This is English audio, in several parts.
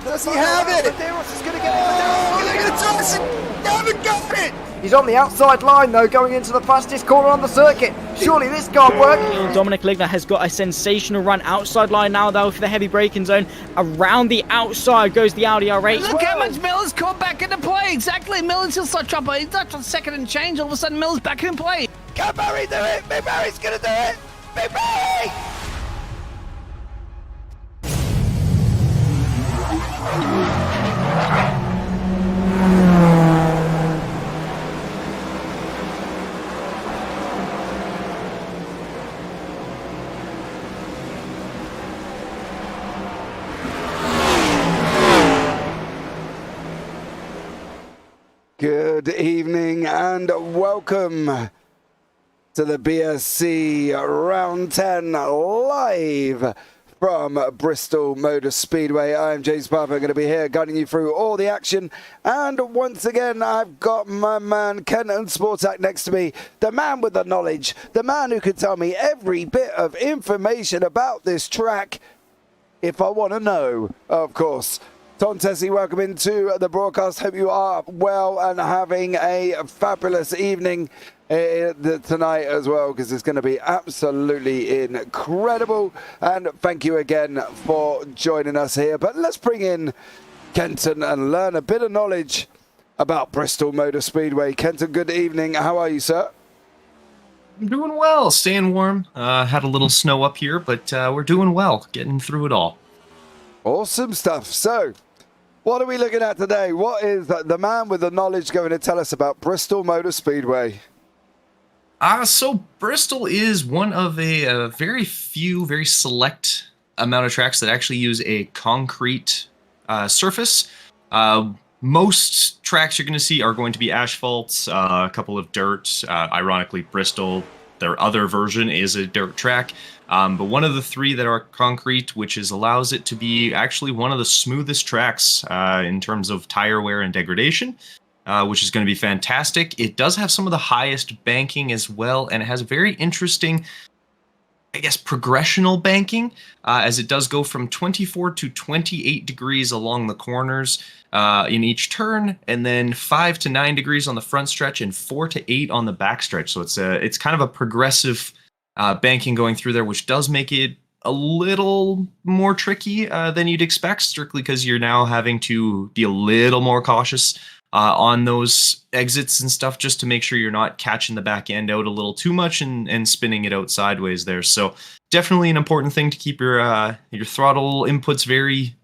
Does he have it? Oh, they're going to toss it! They haven't got it! He's on the outside line though, going into the fastest corner on the circuit. Surely this can't work. Dominic Ligner has got a sensational run outside line now though for the heavy braking zone. Around the outside goes the Audi R8. Look how much Miller's caught back into play. Exactly, Miller's still start dropping. He's not on second and change. All of a sudden Miller's back in play. Can Barry do it? Big Barry's going to do it! Big Barry! Good evening and welcome to the BSC Round 10 live from Bristol Motor Speedway. I'm James Parfitt. I'm going to be here guiding you through all the action. And once again, I've got my man Kenton Sportak next to me, the man with the knowledge, the man who can tell me every bit of information about this track, if I want to know, of course. Tom Tessie, welcome into the broadcast. Hope you are well and having a fabulous evening tonight as well, because it's going to be absolutely incredible. And thank you again for joining us here. But let's bring in Kenton and learn a bit of knowledge about Bristol Motor Speedway. Kenton, good evening. How are you, sir? I'm doing well, staying warm. Had a little snow up here, but we're doing well, getting through it all. Awesome stuff. So, what are we looking at today? What is the man with the knowledge going to tell us about Bristol Motor Speedway? So Bristol is one of a very few, very select amount of tracks that actually use a concrete surface Most tracks you're going to see are going to be asphalts, a couple of dirt. Ironically, Bristol, their other version, is a dirt track. But one of the 3 that are concrete, which allows it to be actually one of the smoothest tracks in terms of tire wear and degradation, which is going to be fantastic. It does have some of the highest banking as well, and it has a very interesting, I guess, progressional banking, as it does go from 24 to 28 degrees along the corners in each turn, and then 5 to 9 degrees on the front stretch and 4 to 8 on the back stretch. So it's kind of a progressive banking going through there, which does make it a little more tricky than you'd expect, strictly because you're now having to be a little more cautious on those exits and stuff, just to make sure you're not catching the back end out a little too much and spinning it out sideways there. So definitely an important thing to keep your throttle inputs very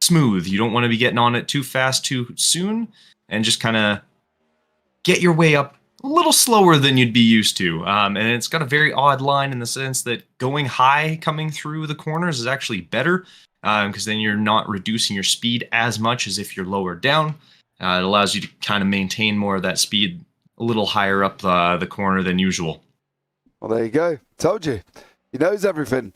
smooth. You don't want to be getting on it too fast too soon, and just kind of get your way up a little slower than you'd be used to. And it's got a very odd line in the sense that going high coming through the corners is actually better, because then you're not reducing your speed as much as if you're lower down. It allows you to kind of maintain more of that speed a little higher up the corner than usual. Well, there you go. Told you. He knows everything.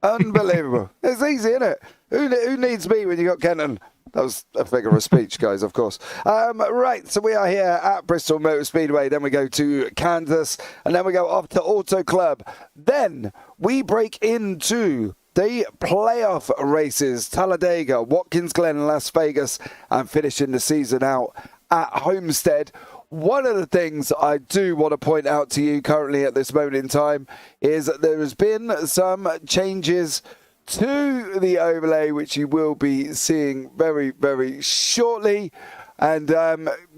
Unbelievable. It's easy, isn't it? Who needs me when you got Kenton? That was a figure of speech, guys, of course. Right, so we are here at Bristol Motor Speedway. Then we go to Kansas, and then we go off to Auto Club. Then we break into the playoff races, Talladega, Watkins Glen, Las Vegas, and finishing the season out at Homestead. One of the things I do want to point out to you currently at this moment in time is that there has been some changes to the overlay, which you will be seeing very, very shortly. And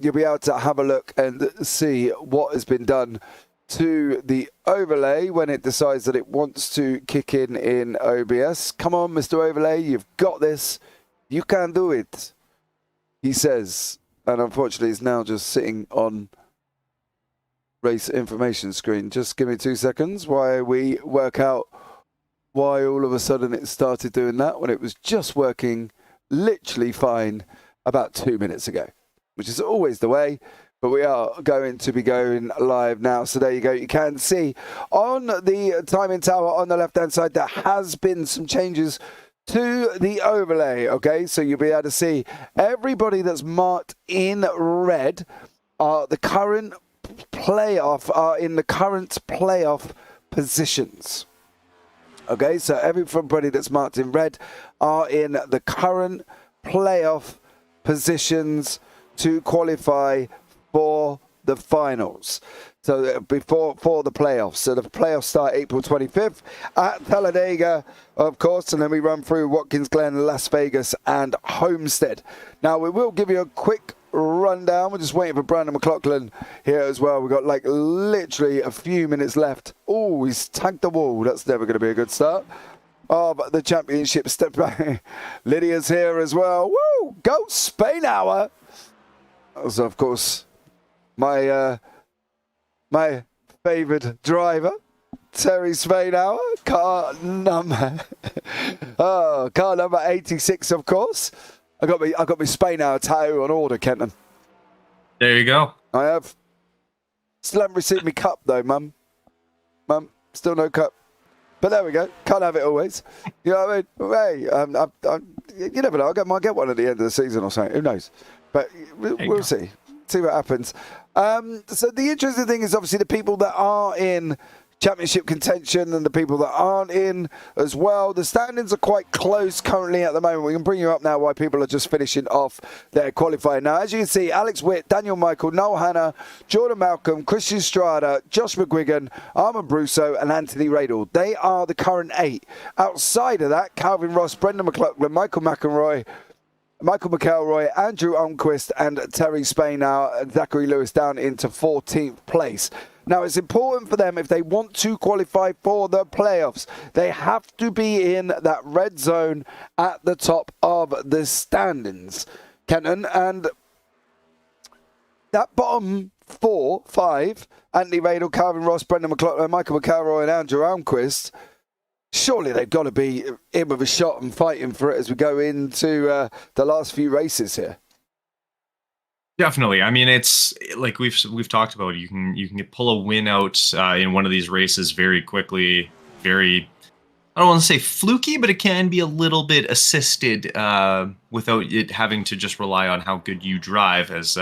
you'll be able to have a look and see what has been done to the overlay when it decides that it wants to kick in OBS. Come on, Mr. Overlay, you've got this. You can do it, he says. And unfortunately, it's now just sitting on race information screen. Just give me 2 seconds while we work out why all of a sudden it started doing that when it was just working literally fine about 2 minutes ago, which is always the way. But we are going to be going live now. So there you go. You can see on the timing tower on the left-hand side, there has been some changes to the overlay. Okay, so you'll be able to see everybody that's marked in red are the current in the current playoff positions. Okay, so everybody that's marked in red are in the current playoff positions to qualify for the finals. So for the playoffs. So the playoffs start April 25th at Talladega, of course, and then we run through Watkins Glen, Las Vegas, and Homestead. Now, we will give you a quick rundown. We're just waiting for Brandon McLaughlin here as well. We've got like literally a few minutes left. Oh, he's tagged the wall. That's never going to be a good start of the championship. Step back. Lydia's here as well. Woo! Go Spain hour. So, of course, my favourite driver, Terry Spainhour, car number 86, of course. I got my Spainhour tattoo on order, Kenton. There you go. I have. Still haven't received me cup though, Mum. Still no cup. But there we go. Can't have it always. You know what I mean? Hey, you never know. I might get one at the end of the season or something. Who knows? But we'll see. See what happens. So the interesting thing is obviously the people that are in championship contention and the people that aren't in as well. The standings are quite close currently at the moment. We can bring you up now while people are just finishing off their qualifying. Now, as you can see, Alex Witt, Daniel Michael, Noel Hanna, Jordan Malcolm, Christian Strada, Josh McGuigan, Armand Brusso, and Anthony Radel. They are the current 8. Outside of that, Calvin Ross, Brendan McLaughlin, Michael McElroy, Michael McElroy, Andrew Almquist, and Terry Spainhour, and Zachary Lewis down into 14th place. Now, it's important for them, if they want to qualify for the playoffs, they have to be in that red zone at the top of the standings, Kenton. And that bottom 4, 5, Anthony Radel, Calvin Ross, Brendan McLaughlin, Michael McElroy, and Andrew Almquist, surely they've got to be in with a shot and fighting for it as we go into the last few races here. Definitely. I mean, it's like we've talked about. You can pull a win out in one of these races very quickly. Very, I don't want to say fluky, but it can be a little bit assisted without it having to just rely on how good you drive. As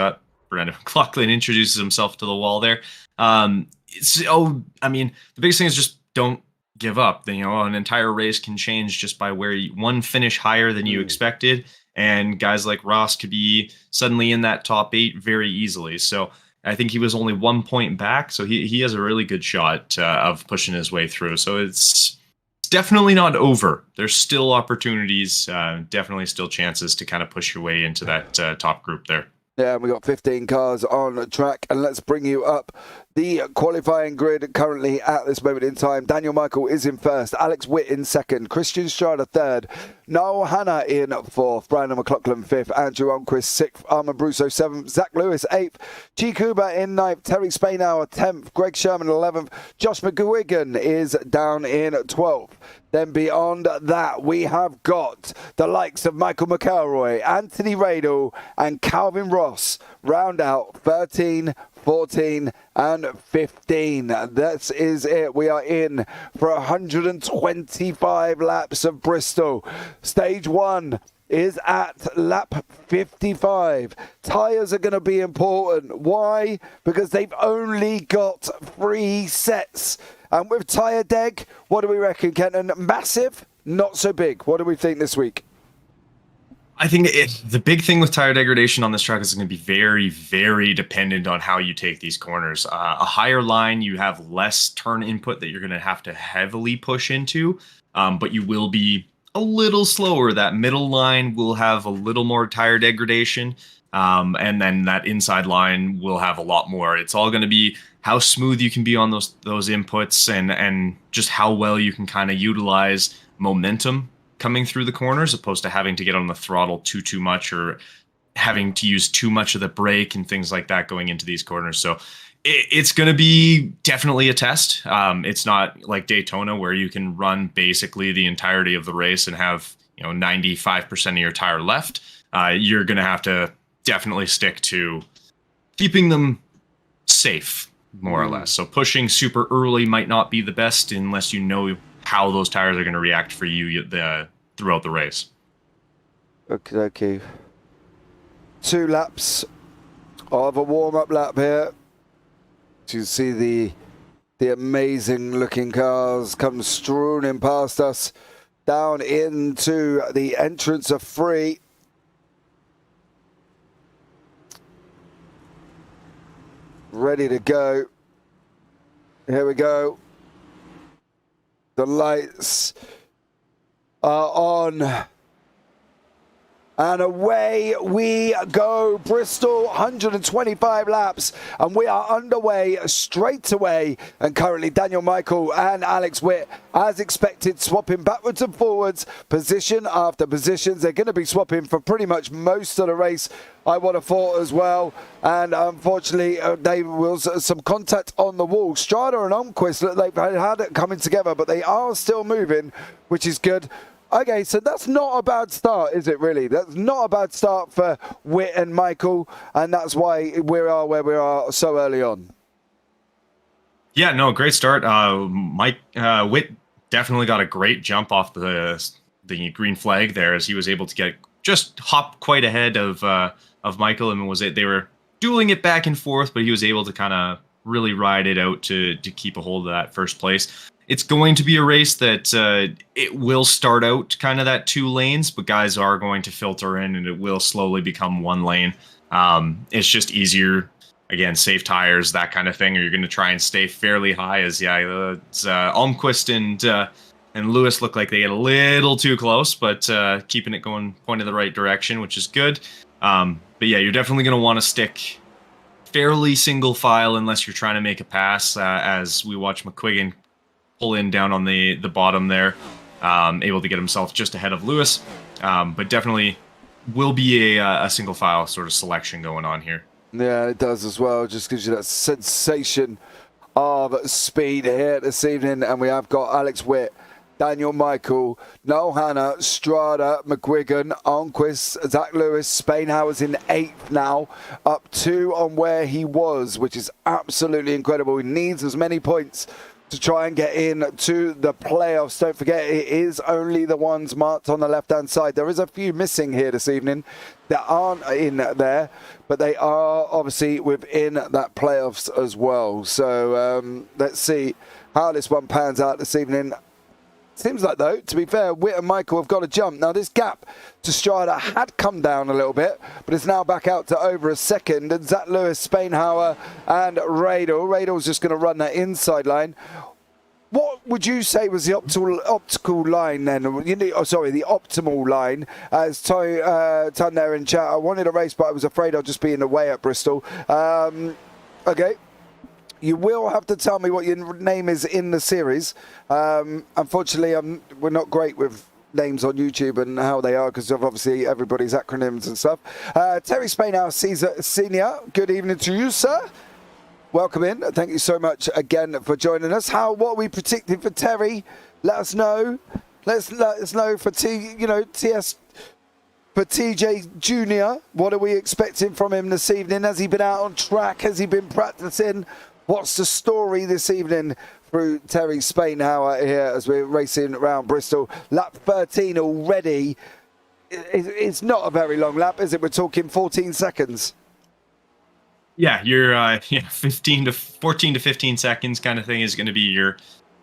Brandon McLaughlin introduces himself to the wall there. I mean, the biggest thing is just don't give up. You know, an entire race can change just by where one finish higher than you expected. And guys like Ross could be suddenly in that top 8 very easily. So I think he was only 1 point back. So he has a really good shot of pushing his way through. So it's definitely not over. There's still opportunities, definitely still chances to kind of push your way into that top group there. Yeah, we got 15 cars on track, and let's bring you up the qualifying grid currently at this moment in time. Daniel Michael is in first, Alex Witt in second, Christian Strada third, Noel Hanna in fourth, Brandon McLaughlin fifth, Andrew Onquist sixth, Armand Brusso seventh, Zach Lewis eighth, G. Kuba in ninth, Terry Spainhour 10th, Greg Sherman 11th, Josh McGuigan is down in 12th. Then beyond that, we have got the likes of Michael McElroy, Anthony Radel, and Calvin Ross round out 13, 14, and 15. That is it. We are in for 125 laps of Bristol. Stage 1 is at lap 55. Tyres are going to be important. Why? Because they've only got 3 sets. And with tyre deg, what do we reckon, Kenton? Massive? Not so big. What do we think this week? I think the big thing with tire degradation on this track is going to be very, very dependent on how you take these corners. A higher line, you have less turn input that you're going to have to heavily push into, but you will be a little slower. That middle line will have a little more tire degradation, and then that inside line will have a lot more. It's all going to be how smooth you can be on those inputs and just how well you can kind of utilize momentum coming through the corners, opposed to having to get on the throttle too much or having to use too much of the brake and things like that going into these corners. So it's going to be definitely a test. It's not like Daytona where you can run basically the entirety of the race and have 95% of your tire left. You're going to have to definitely stick to keeping them safe, more or less. So pushing super early might not be the best unless you know how those tires are going to react for you throughout the race. Okay. 2 laps of a warm-up lap here. You see the amazing looking cars come strewn past us down into the entrance of 3. Ready to go. Here we go. The lights are on. And away we go. Bristol, 125 laps. And we are underway straight away. And currently Daniel Michael and Alex Witt, as expected, swapping backwards and forwards, position after positions. They're going to be swapping for pretty much most of the race, I would have thought as well. And unfortunately, they will some contact on the wall. Strada and Onquist, look, they've had it coming together, but they are still moving, which is good. Okay, so that's not a bad start, is it really? That's not a bad start for Witt and Michael, and that's why we are where we are so early on. Yeah, no, great start. Witt definitely got a great jump off the green flag there, as he was able to just hop quite ahead of Michael, and they were dueling it back and forth, but he was able to kind of really ride it out to keep a hold of that first place. It's going to be a race that it will start out kind of that 2 lanes, but guys are going to filter in and it will slowly become 1 lane. It's just easier, again, safe tires, that kind of thing, or you're going to try and stay fairly high as, Almquist and Lewis look like they get a little too close, but keeping it going, pointing the right direction, which is good. But yeah, you're definitely going to want to stick fairly single file unless you're trying to make a pass, as we watch McQuiggan pull in down on the bottom there, able to get himself just ahead of Lewis, but definitely will be a single file sort of selection going on here. Yeah, it does as well. Just gives you that sensation of speed here this evening, and we have got Alex Witt Daniel Michael, Noel Hanna, Strada, McGuigan, Arnquist, Zach Lewis, Spainhower's in 8th now, up 2 on where he was, which is absolutely incredible. He needs as many points to try and get in to the playoffs. Don't forget, it is only the ones marked on the left-hand side. There is a few missing here this evening that aren't in there, but they are obviously within that playoffs as well. So let's see how this one pans out this evening. Seems like, though, to be fair, Witt and Michael have got a jump. Now, this gap to Strada had come down a little bit, but it's now back out to over a second. And Zach Lewis, Spainhower, and Radel. Radel's just going to run that inside line. What would you say was the optical line then? The optimal line. As Ton there in chat, I wanted a race, but I was afraid I'd just be in the way at Bristol. Okay. You will have to tell me what your name is in the series. Unfortunately, we're not great with names on YouTube and how they are because of obviously everybody's acronyms and stuff. Terry Spainhour Senior, good evening to you, sir. Welcome in. Thank you so much again for joining us. What are we predicting for Terry? Let us know. Let us know for TS. For TJ Jr., what are we expecting from him this evening? Has he been out on track? Has he been practicing? What's the story this evening through Terry Spainhour here as we're racing around Bristol? Lap 13 already. It's not a very long lap, is it? We're talking 14 seconds. Yeah, your 14 to 15 seconds kind of thing is going to be your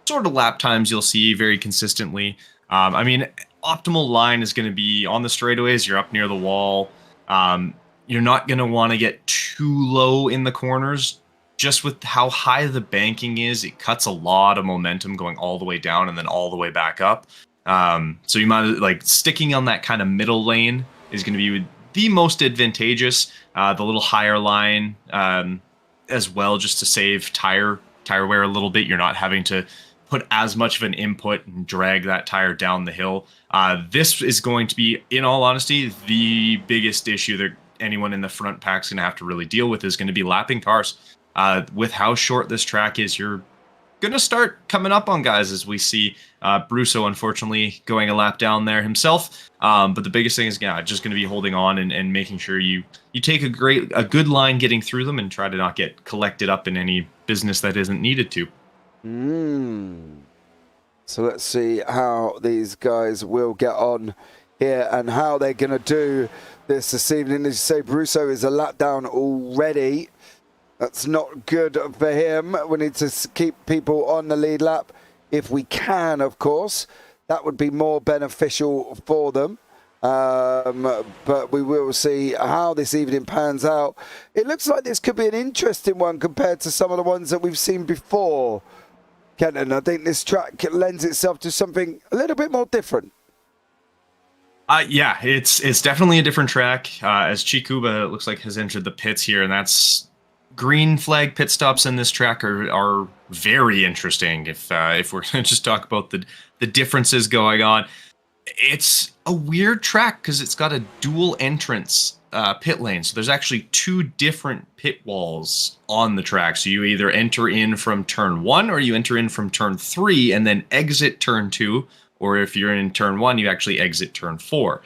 sort of lap times you'll see very consistently. Optimal line is going to be on the straightaways. You're up near the wall. You're not going to want to get too low in the corners. Just with how high the banking is, it cuts a lot of momentum going all the way down and then all the way back up. So you might sticking on that kind of middle lane is going to be the most advantageous. The little higher line as well, just to save tire wear a little bit. You're not having to put as much of an input and drag that tire down the hill. This is going to be, in all honesty, the biggest issue that anyone in the front pack is going to have to really deal with is going to be lapping cars. With how short this track is, you're going to start coming up on guys as we see Brusso, unfortunately, going a lap down there himself. But the biggest thing is just going to be holding on and making sure you take a good line getting through them and try to not get collected up in any business that isn't needed to. So let's see how these guys will get on here and how they're going to do this evening. As you say, Brusso is a lap down already. That's not good for him. We need to keep people on the lead lap if we can, of course. That would be more beneficial for them. But we will see how this evening pans out. It looks like this could be an interesting one compared to some of the ones that we've seen before. Kenton, I think this track lends itself to something a little bit more different. Yeah, it's definitely a different track. As Chikuba, it looks like, has entered the pits here, and that's green flag pit stops in this track are very interesting. If we're going to just talk about the differences going on, it's a weird track because it's got a dual entrance pit lane. So there's actually 2 different pit walls on the track. So you either enter in from turn 1 or you enter in from turn 3 and then exit turn 2. Or if you're in turn 1, you actually exit turn 4.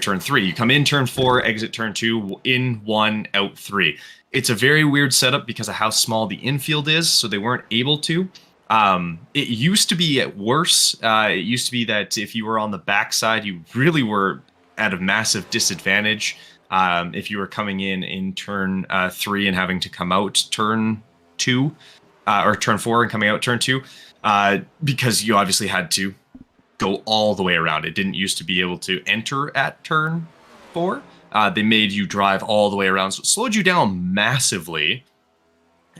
Turn 3. You come in turn 4, exit turn 2, in 1, out 3. It's a very weird setup because of how small the infield is, so they weren't able to. It used to be worse. It used to be that if you were on the backside, you really were at a massive disadvantage if you were coming in turn 3 and having to come out turn 2, or turn 4 and coming out turn 2, because you obviously had to go all the way around. It didn't used to be able to enter at turn 4. They made you drive all the way around, so it slowed you down massively.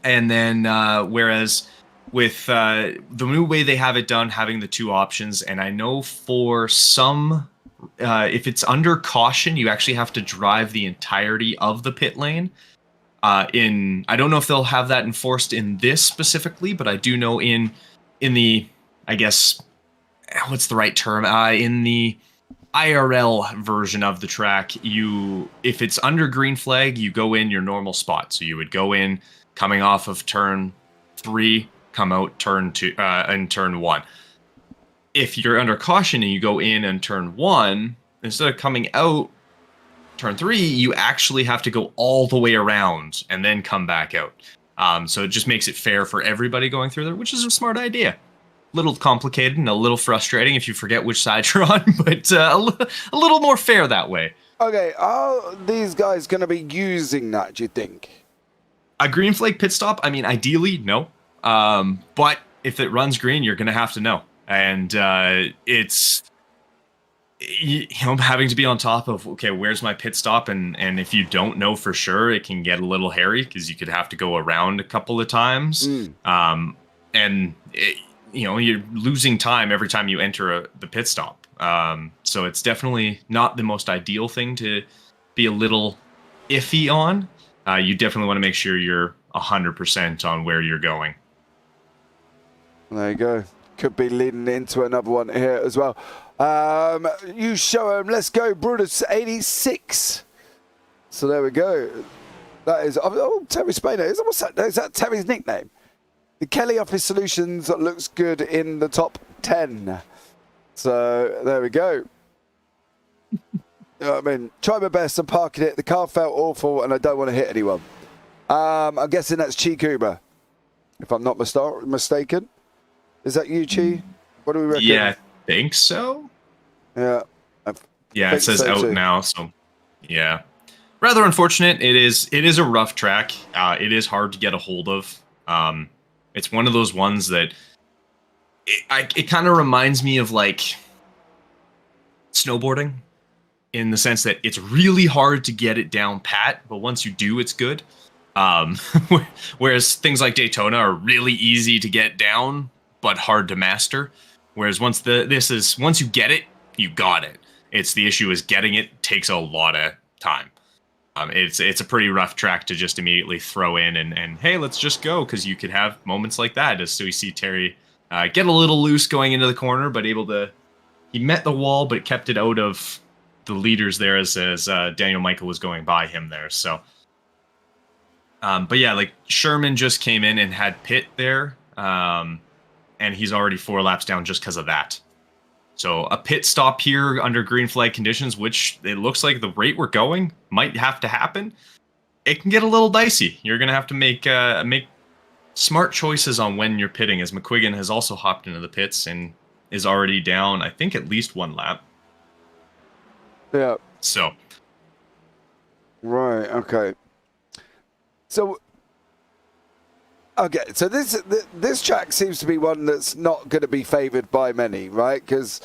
And then, whereas with the new way they have it done, having the 2 options, and I know for some, if it's under caution, you actually have to drive the entirety of the pit lane. I don't know if they'll have that enforced in this specifically, but I do know in the, I guess, what's the right term? In the IRL version of the track, if it's under green flag, you go in your normal spot. So you would go in coming off of turn 3, come out turn 2 and turn 1. if you're under caution and you go in on turn 1, instead of coming out turn 3, you actually have to go all the way around and then come back out. So it just makes it fair for everybody going through there, which is a smart idea. Little complicated and a little frustrating if you forget which side you're on, but a little more fair that way. Okay, are these guys going to be using that, do you think? A green flag pit stop, I mean, ideally, no. But if it runs green, you're going to have to know. And it's, having to be on top of, okay, where's my pit stop? And if you don't know for sure, it can get a little hairy because you could have to go around a couple of times. And you're losing time every time you enter the pit stop. So it's definitely not the most ideal thing to be a little iffy on. You definitely want to make sure you're 100% on where you're going. There you go. Could be leading into another one here as well. You show him. Let's go, Brutus 86. So there we go. That is Terry Spainer. Is that Terry's nickname? The Kelly Office Solutions looks good in the top 10. So there we go. I mean, try my best and parking it. The car felt awful and I don't want to hit anyone. I'm guessing that's Chi Kuba, if I'm not mistaken. Is that you, Chi? What do we reckon? Yeah, I think so. Yeah. Yeah, it says so out too. now, so yeah. Rather unfortunate. It is a rough track. It is hard to get a hold of. It's one of those ones that it kind of reminds me of like snowboarding in the sense that it's really hard to get it down pat, but once you do, it's good. Whereas things like Daytona are really easy to get down, but hard to master. Whereas once you get it, you got it. It's the issue is getting it takes a lot of time. It's a pretty rough track to just immediately throw in and hey, let's just go, because you could have moments like that. As so we see Terry get a little loose going into the corner, but he met the wall, but kept it out of the leaders there as Daniel Michael was going by him there. So, but yeah, like Sherman just came in and had pit there, and he's already 4 laps down just because of that. So a pit stop here under green flag conditions, which it looks like the rate we're going might have to happen. It can get a little dicey. You're going to have to make smart choices on when you're pitting, as McQuiggan has also hopped into the pits and is already down, I think, at least 1 lap. Yeah. So. Right, okay. So, okay, so this track seems to be one that's not going to be favoured by many, right? Because,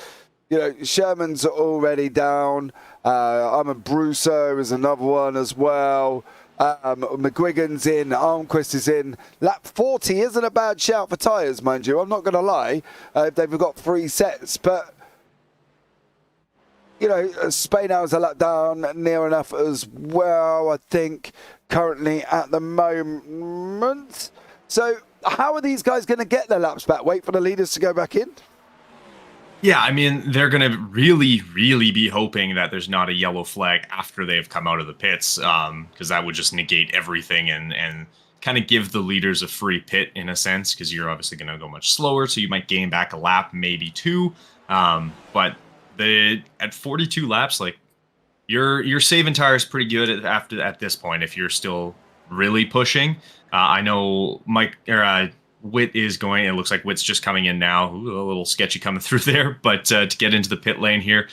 Sherman's already down. I'm a Brusso is another one as well. McGuigan's in. Armquist is in. Lap 40 isn't a bad shout for tyres, mind you. I'm not going to lie. They've got 3 sets, but Spainow's a lap down, near enough as well, I think, currently at the moment. So how are these guys going to get their laps back? Wait for the leaders to go back in? Yeah, I mean, they're going to really, really be hoping that there's not a yellow flag after they've come out of the pits, because that would just negate everything and kind of give the leaders a free pit in a sense, because you're obviously going to go much slower, so you might gain back a lap, maybe 2. But at 42 laps, like you're saving tires pretty good at this point if you're still really pushing. I know Witt is going. It looks like Witt's just coming in now. Ooh, a little sketchy coming through there, but to get into the pit lane here,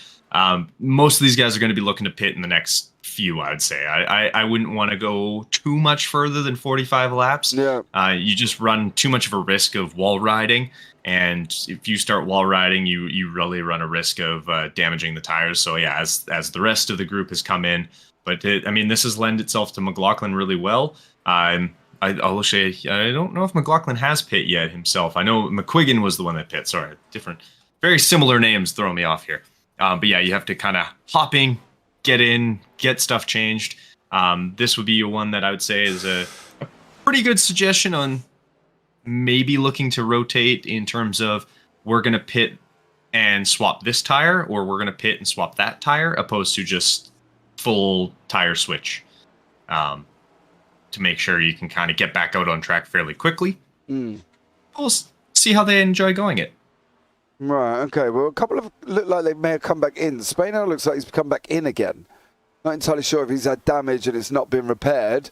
most of these guys are going to be looking to pit in the next few, I would say. I wouldn't want to go too much further than 45 laps. Yeah. You just run too much of a risk of wall riding. And if you start wall riding, you really run a risk of damaging the tires. So yeah, as the rest of the group has come in, but this has lent itself to McLaughlin really well. I'll say I don't know if McLaughlin has pit yet himself. I know McQuiggan was the one that pit. Sorry, different, very similar names throw me off here. But yeah, you have to kind of hop in, get in, get stuff changed. This would be one that I would say is a pretty good suggestion on maybe looking to rotate in terms of we're going to pit and swap this tire, or we're going to pit and swap that tire, opposed to just full tire switch, to make sure you can kind of get back out on track fairly quickly. We'll see how they enjoy going it. Right, okay. Well, a couple of look like they may have come back in. Spano looks like he's come back in again. Not entirely sure if he's had damage and it's not been repaired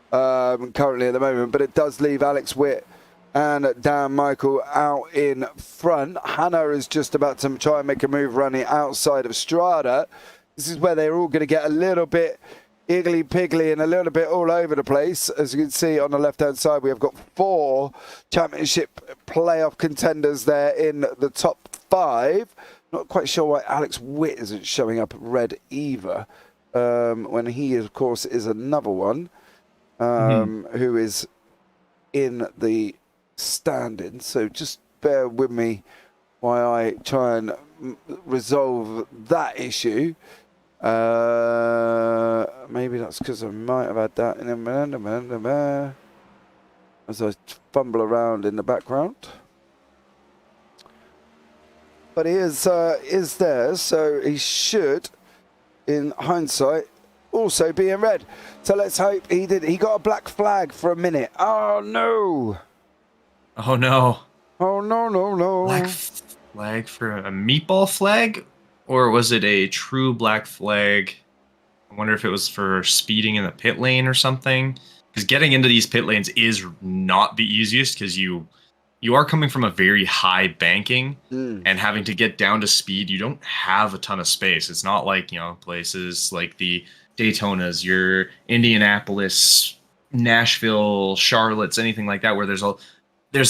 currently at the moment, but it does leave Alex Witt and Dan Michael out in front. Hannah is just about to try and make a move running outside of Strada. This is where they're all going to get a little bit iggly-piggly and a little bit all over the place. As you can see on the left-hand side, we have got 4 championship playoff contenders there in the top 5. Not quite sure why Alex Witt isn't showing up red either, when he, of course, is another one who is in the standing. So just bear with me while I try and resolve that issue. Maybe that's because I might have had that in a as I fumble around in the background. But he is there, so he should, in hindsight, also be in red. So let's hope he did. He got a black flag for a minute. Oh no! Oh no! Oh no! Black flag for a meatball flag? Or was it a true black flag? I wonder if it was for speeding in the pit lane or something. Because getting into these pit lanes is not the easiest, because you are coming from a very high banking and having to get down to speed. You don't have a ton of space. It's not like, places like the Daytonas, your Indianapolis, Nashville, Charlotte's, anything like that, where there's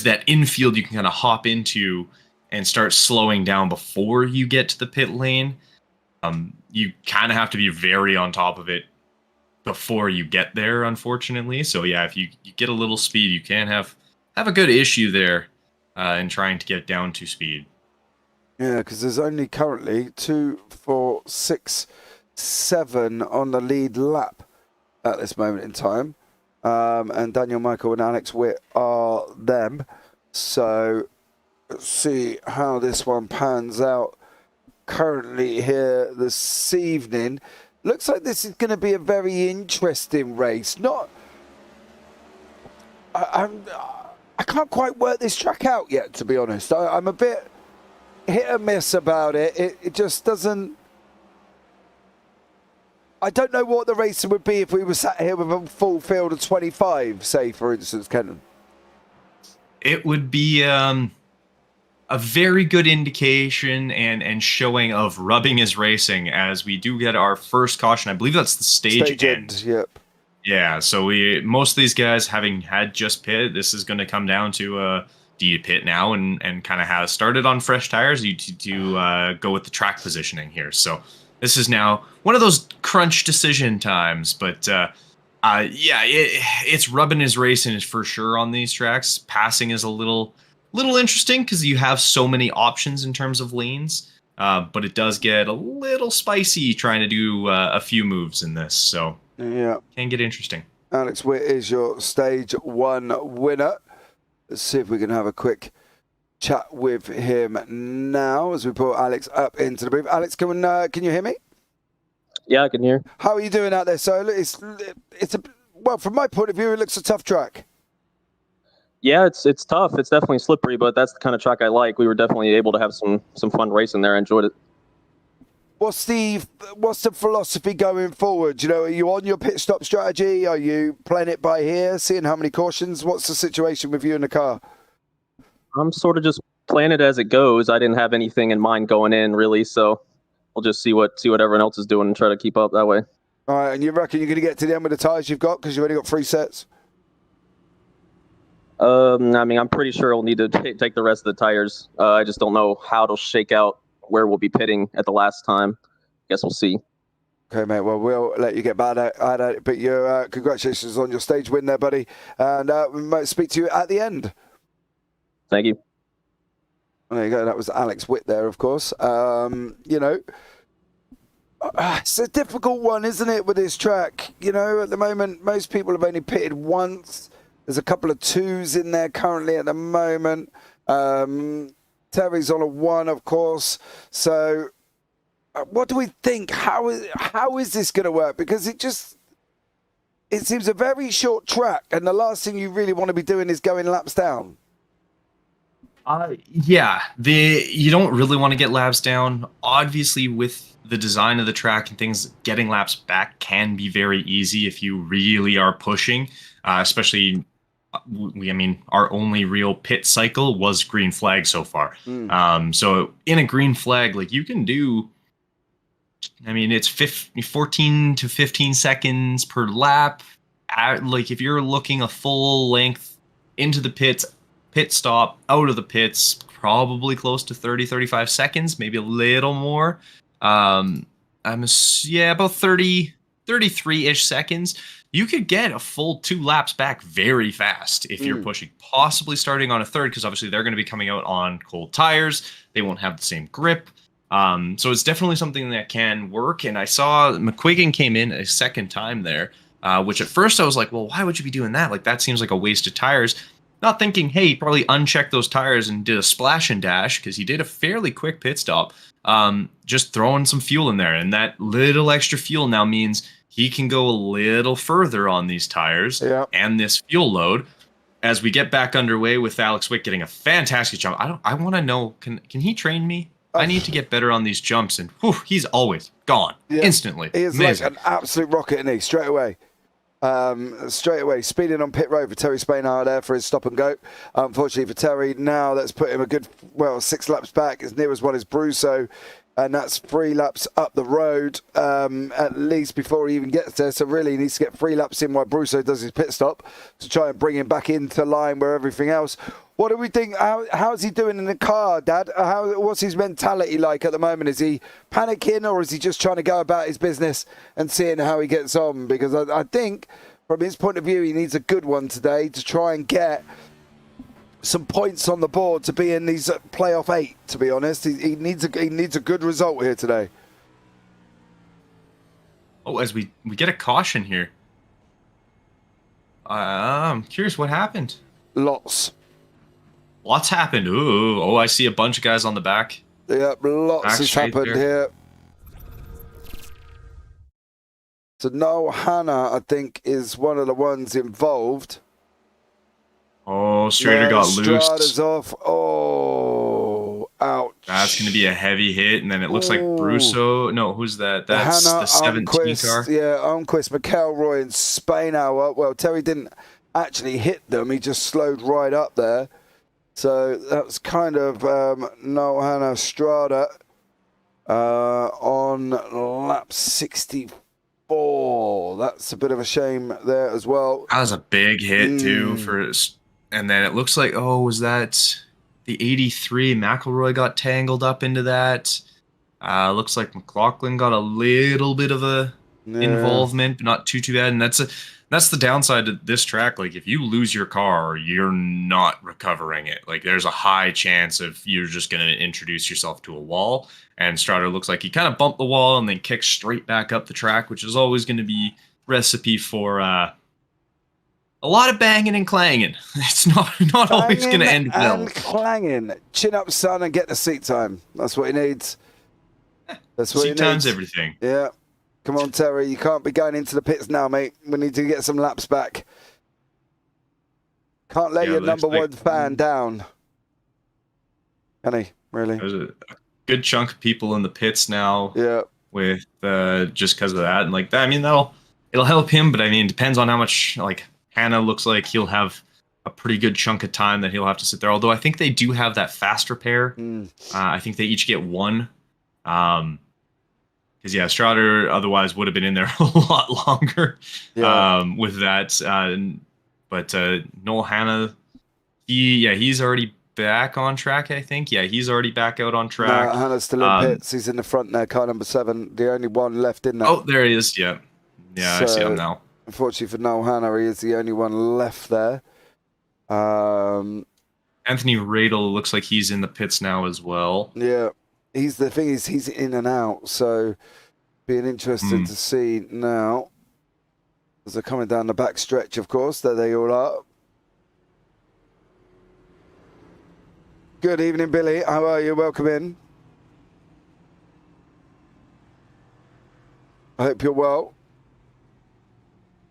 that infield you can kind of hop into and start slowing down before you get to the pit lane. You kind of have to be very on top of it before you get there, unfortunately. So yeah, if you get a little speed, you can have a good issue there in trying to get down to speed. Yeah, because there's only currently 2, 4, 6, 7 on the lead lap at this moment in time. And Daniel Michael and Alex Witt are them. So let's see how this one pans out currently here this evening. Looks like this is going to be a very interesting race. I can't quite work this track out yet, to be honest. I'm a bit hit and miss about it. It just doesn't... I don't know what the race would be if we were sat here with a full field of 25, say, for instance, Kenton. It would be a very good indication and showing of rubbing is racing, as we do get our first caution. I believe that's the stage end. Yep. Yeah, so most of these guys having had just pit, this is going to come down to do you pit now and kind of have started on fresh tires, or you go with the track positioning here. So this is now one of those crunch decision times, but yeah, it's rubbing is racing for sure on these tracks. Passing is a little interesting because you have so many options in terms of lanes, but it does get a little spicy trying to do a few moves in this, so yeah, can get interesting. Alex Witt is your stage 1 winner. Let's see if we can have a quick chat with him now as we put Alex up into the booth. Alex, can you hear me? Yeah, I can hear. How are you doing out there? So well, from my point of view, it looks a tough track. Yeah, it's tough. It's definitely slippery, but that's the kind of track I like. We were definitely able to have some fun racing there. I enjoyed it. What's the philosophy going forward? Are you on your pit stop strategy? Are you playing it by ear, seeing how many cautions? What's the situation with you in the car? I'm sort of just playing it as it goes. I didn't have anything in mind going in, really, so we'll just see what everyone else is doing and try to keep up that way. All right, and you reckon you're going to get to the end with the tyres you've got because you've only got 3 sets? I mean, I'm pretty sure we'll need to take the rest of the tires. I just don't know how it'll shake out where we'll be pitting at the last time. Guess we'll see. Okay, mate. Well, we'll let you get back at it, but congratulations on your stage win there, buddy. And we might speak to you at the end. Thank you. There you go. That was Alex Witt there, of course. It's a difficult one, isn't it, with this track? At the moment, most people have only pitted once. There's a couple of 2s in there currently at the moment. Terry's on a 1, of course. So what do we think? How is this going to work? Because it seems a very short track, and the last thing you really want to be doing is going laps down. Yeah, you don't really want to get laps down. Obviously, with the design of the track and things, getting laps back can be very easy if you really are pushing. Especially, I mean, our only real pit cycle was green flag so far. So in a green flag, like you can do, I mean, it's 14 to 15 seconds per lap. Like if you're looking a full length into the pits, pit stop, out of the pits, probably close to 30-35 seconds, maybe a little more. About 33-ish seconds. You could get a full 2 laps back very fast if you're pushing, possibly starting on a third, because obviously they're going to be coming out on cold tires. They won't have the same grip. So it's definitely something that can work. And I saw McQuiggan came in a second time there, which at first I was like, well, why would you be doing that? Like, that seems like a waste of tires. Not thinking, hey, he probably unchecked those tires and did a splash and dash, because he did a fairly quick pit stop. Just throwing some fuel in there. And that little extra fuel now means he can go a little further on these tires and this fuel load. As we get back underway with Alex Wick getting a fantastic jump. I want to know, can he train me? I need to get better on these jumps, and he's always gone instantly. He is amazing. Like an absolute rocket, isn't he? Straight away, speeding on pit road for Terry Spainhour there for his stop and go. Unfortunately for Terry, now that's put him a good, 6 laps back. His nearest one is Brusso, and that's 3 laps up the road, at least before he even gets there. So really he needs to get 3 laps in while Brusso does his pit stop to try and bring him back into line where everything else. What do we think? How's he doing in the car, Dad? What's his mentality like at the moment? Is he panicking, or is he just trying to go about his business and seeing how he gets on? Because I think, from his point of view, he needs a good one today to try and get some points on the board to be in these playoff 8. To be honest, he needs a good result here today. Oh, as we get a caution here. I'm curious what happened. Lots happened. Ooh, I see a bunch of guys on the back. Yep, lots has happened here. So Noel Hanna, I think, is one of the ones involved. Oh, Strader got loose. Strada's off. Oh, ouch. That's going to be a heavy hit. And then it looks like Brusso. No, who's that? That's Hanna, the 17 car. Yeah, Almquist, McElroy, and Spainhour. Well, Terry didn't actually hit them. He just slowed right up there. So that's kind of Noel Hanna, Strada on lap 64. That's a bit of a shame there as well. That was a big hit too and then it looks like, was that the 83? McElroy got tangled up into that. Looks like McLaughlin got a little bit of a involvement, but not too bad. And that's the downside to this track. Like, if you lose your car, you're not recovering it. Like, there's a high chance of you're just going to introduce yourself to a wall. And Strider looks like he kind of bumped the wall and then kicked straight back up the track, which is always going to be recipe for a lot of banging and clanging. It's not always going to end well. And clanging. Chin up, son, and get the seat time. That's what he needs. That's what he needs. Seat time's everything. Yeah. Come on, Terry. You can't be going into the pits now, mate. We need to get some laps back. Can't let your number one fan down. Can he? Really? There's a good chunk of people in the pits now. Yeah. With just because of that, and like that, I mean, it'll help him, but I mean, it depends on how much. Like, Hannah looks like he'll have a pretty good chunk of time that he'll have to sit there. Although I think they do have that faster pair. I think they each get one. Because Strider otherwise would have been in there a lot longer with that. But Noel Hanna, he's already back on track, I think. Yeah, he's already back out on track. No, Hannah's still in pits. He's in the front there, car number 7. The only one left in there. Oh, there he is. Yeah. Yeah, so, I see him now. Unfortunately for Noel Hanna, he is the only one left there. Anthony Radel looks like he's in the pits now as well. Yeah. He's in and out, so being interested to see now as they're coming down the back stretch, of course. There they all are. Good evening, Billy. How are you? Welcome in. I hope you're well.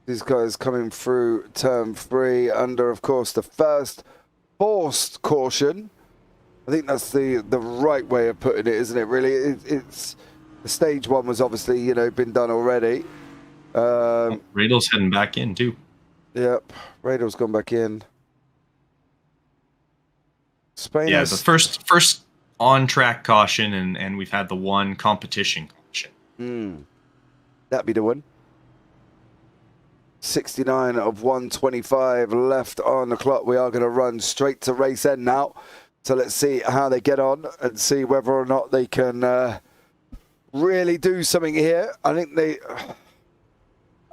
These guys coming through turn 3 under, of course, the first forced caution I think that's the right way of putting it, isn't it? Really, it's the stage one was obviously, you know, been done already. Radal's heading back in too. Yep, Radal's gone back in. Spain. Yeah, the first on-track caution, and we've had the one competition caution. That'd be the one. 69 of 125 left on the clock. We are going to run straight to race end now. So let's see how they get on and see whether or not they can really do something here. I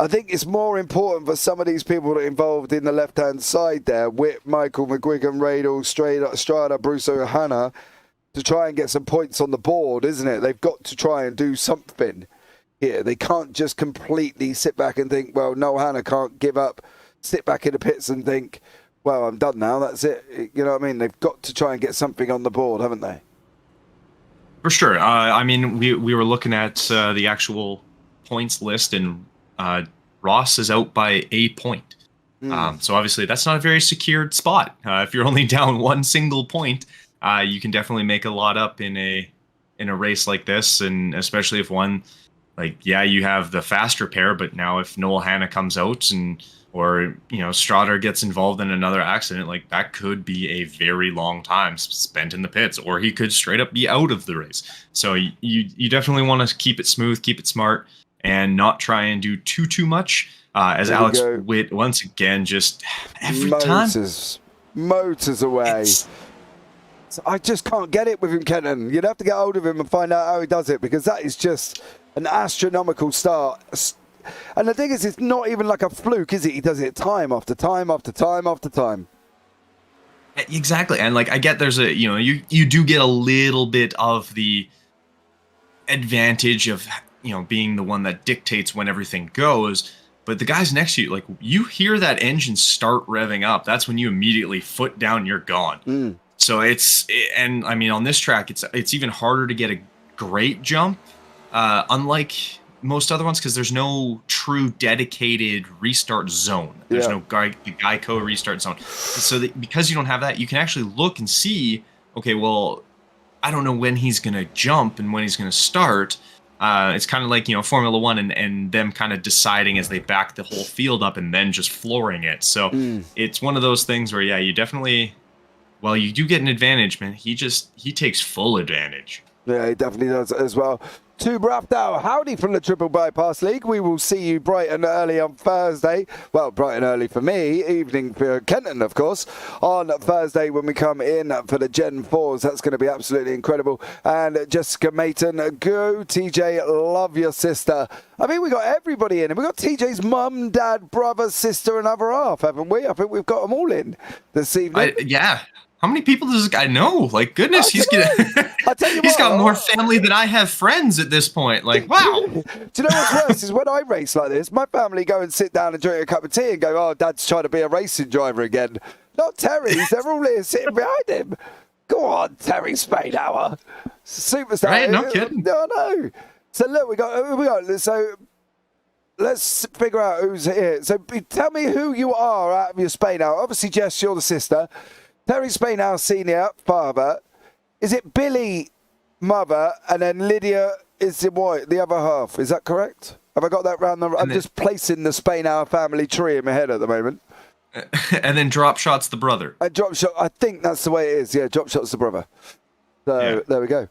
think it's more important for some of these people that are involved in the left-hand side there, Whit, Michael, McGuigan, Radal, Strada, Brusso, Hannah, to try and get some points on the board, isn't it? They've got to try and do something here. They can't just completely sit back and think, well, no, Hannah can't give up, sit back in the pits and think, well, I'm done now, that's it. You know what I mean? They've got to try and get something on the board, haven't they? For sure. I mean, we were looking at the actual points list, and Ross is out by a point. So obviously that's not a very secured spot. If you're only down one single point, you can definitely make a lot up in a race like this, and especially if one, like, yeah, you have the faster pair, but now if Noel Hannah comes out or you know, Strauder gets involved in another accident, like, that could be a very long time spent in the pits, or he could straight up be out of the race. So you definitely want to keep it smooth, keep it smart, and not try and do too much. As There Alex we go. Witt once again, just every time. Motors away. So I just can't get it with him, Kenton. You'd have to get hold of him and find out how he does it, because that is just an astronomical start. And the thing is, it's not even like a fluke, is it? He does it time after time after time after time. Exactly. And like, I get there's a, you know, you do get a little bit of the advantage of, you know, being the one that dictates when everything goes, but the guys next to you, like, you hear that engine start revving up, that's when you immediately foot down, you're gone. So and I mean, on this track, it's even harder to get a great jump, unlike most other ones, because there's no true dedicated restart zone. There's no Geico restart zone. So because you don't have that, you can actually look and see, okay, well, I don't know when he's going to jump and when he's going to start. It's kind of like, you know, Formula One and them kind of deciding as they back the whole field up and then just flooring it. So it's one of those things where, yeah, you definitely, well, you do get an advantage, man. He takes full advantage. Yeah, he definitely does as well. To Brafdow, howdy from the Triple Bypass League. We will see you bright and early on Thursday. Well, bright and early for me, evening for Kenton, of course, on Thursday when we come in for the Gen 4s. That's going to be absolutely incredible. And Jessica Mayton, go TJ, love your sister. I mean, we got everybody in, and we got TJ's mum, dad, brother, sister, and other half, haven't we? I think we've got them all in this evening. Yeah. How many people does this guy know? Like, goodness, he's got more family than I have friends at this point. Like, wow. Do you know what's worse is when I race like this, my family go and sit down and drink a cup of tea and go, oh, Dad's trying to be a racing driver again. Not Terry's. They're all here sitting behind him. Go on, Terry Spadehour. Superstar. Right, no kidding. No, no. So, look, we got. So, let's figure out who's here. So, tell me who you are out of your Spadehour. Obviously, Jess, you're the sister. Terry Spainhouse Senior, father. Is it Billy, mother, and then Lydia is the other half? Is that correct? Have I got that round? I'm just placing the Spainhouse family tree in my head at the moment. And then Drop Shot's the brother. Drop Shot, I think that's the way it is. Yeah, Drop Shot's the brother. So There we go.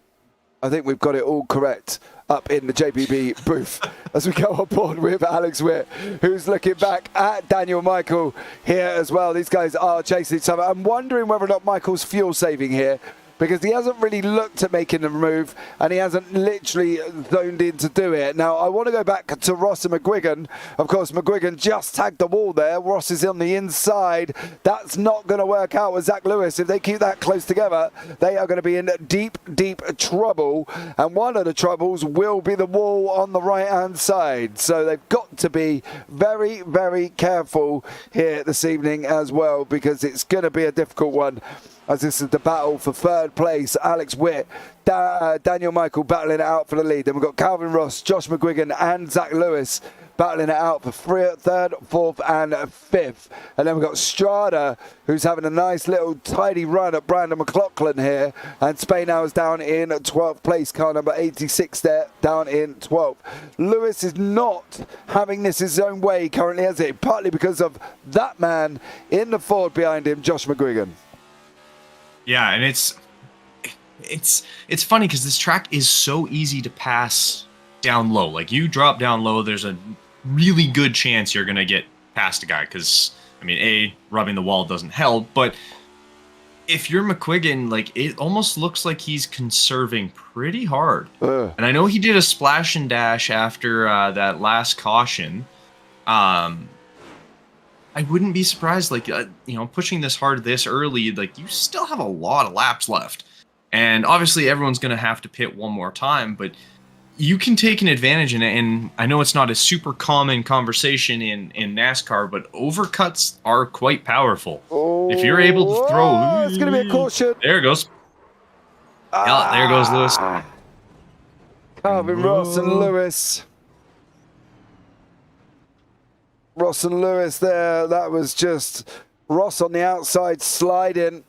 I think we've got it all correct up in the JPB booth as we go on board with Alex Witt, who's looking back at Daniel Michael here as well. These guys are chasing each other. I'm wondering whether or not Michael's fuel saving here, because he hasn't really looked at making the move and he hasn't literally zoned in to do it. Now, I want to go back to Ross and McGuigan. Of course, McGuigan just tagged the wall there. Ross is on the inside. That's not going to work out with Zach Lewis. If they keep that close together, they are going to be in deep, deep trouble. And one of the troubles will be the wall on the right-hand side. So they've got to be very, very careful here this evening as well, because it's going to be a difficult one, as this is the battle for third third place. Alex Witt, Daniel Michael battling it out for the lead. Then we've got Calvin Ross, Josh McGuigan, and Zach Lewis battling it out for third, fourth, and fifth. And then we've got Strada, who's having a nice little tidy run at Brandon McLaughlin here. And Spain now is down in 12th place. Car number 86 there, down in 12th. Lewis is not having this his own way currently, has it? Partly because of that man in the Ford behind him, Josh McGuigan. Yeah, and it's funny because this track is so easy to pass down low. Like, you drop down low, there's a really good chance you're gonna get past a guy because, I mean, rubbing the wall doesn't help, but if you're McQuiggan, like, it almost looks like he's conserving pretty hard. And I know he did a splash and dash after that last caution. I wouldn't be surprised, like, pushing this hard this early, like, you still have a lot of laps left. And obviously everyone's gonna have to pit one more time, but you can take an advantage in it, and I know it's not a super common conversation in NASCAR, but overcuts are quite powerful. If you're able to throw... it's going to be a caution. There it goes. Yeah, there goes Lewis. Calvin Ross and Lewis. Ross and Lewis there. That was just Ross on the outside sliding.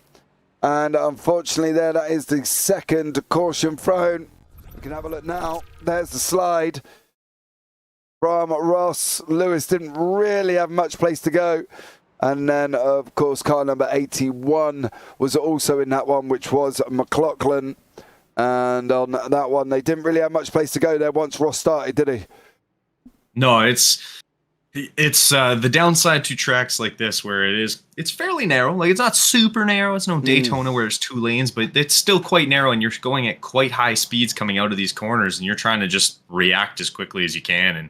And unfortunately there, that is the second caution thrown. We can have a look now. There's the slide from Ross. Lewis didn't really have much place to go. And then, of course, car number 81 was also in that one, which was McLaughlin. And on that one, they didn't really have much place to go there once Ross started, did he? No, it's the downside to tracks like this where it's fairly narrow. Like, it's not super narrow. It's no Daytona where it's 2 lanes, but it's still quite narrow, and you're going at quite high speeds coming out of these corners, and you're trying to just react as quickly as you can. And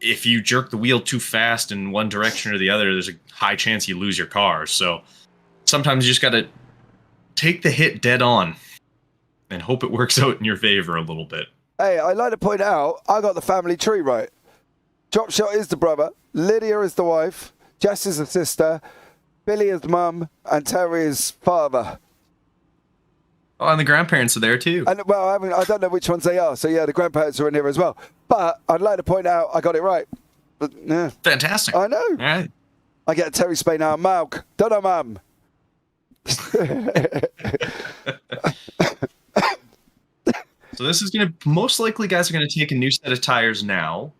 if you jerk the wheel too fast in one direction or the other, there's a high chance you lose your car. So sometimes you just got to take the hit dead on and hope it works out in your favor a little bit. Hey, I'd like to point out, I got the family tree right. Drop Shot is the brother, Lydia is the wife, Jess is the sister, Billy is the mum, and Terry is father. Oh, and the grandparents are there too. And, well, I don't know which ones they are, so yeah, the grandparents are in here as well. But I'd like to point out, I got it right. But, yeah. Fantastic. I know. All right. I get a Terry Spain now, Malk. Don't know, mum. So this is going to, most likely guys are going to take a new set of tires now.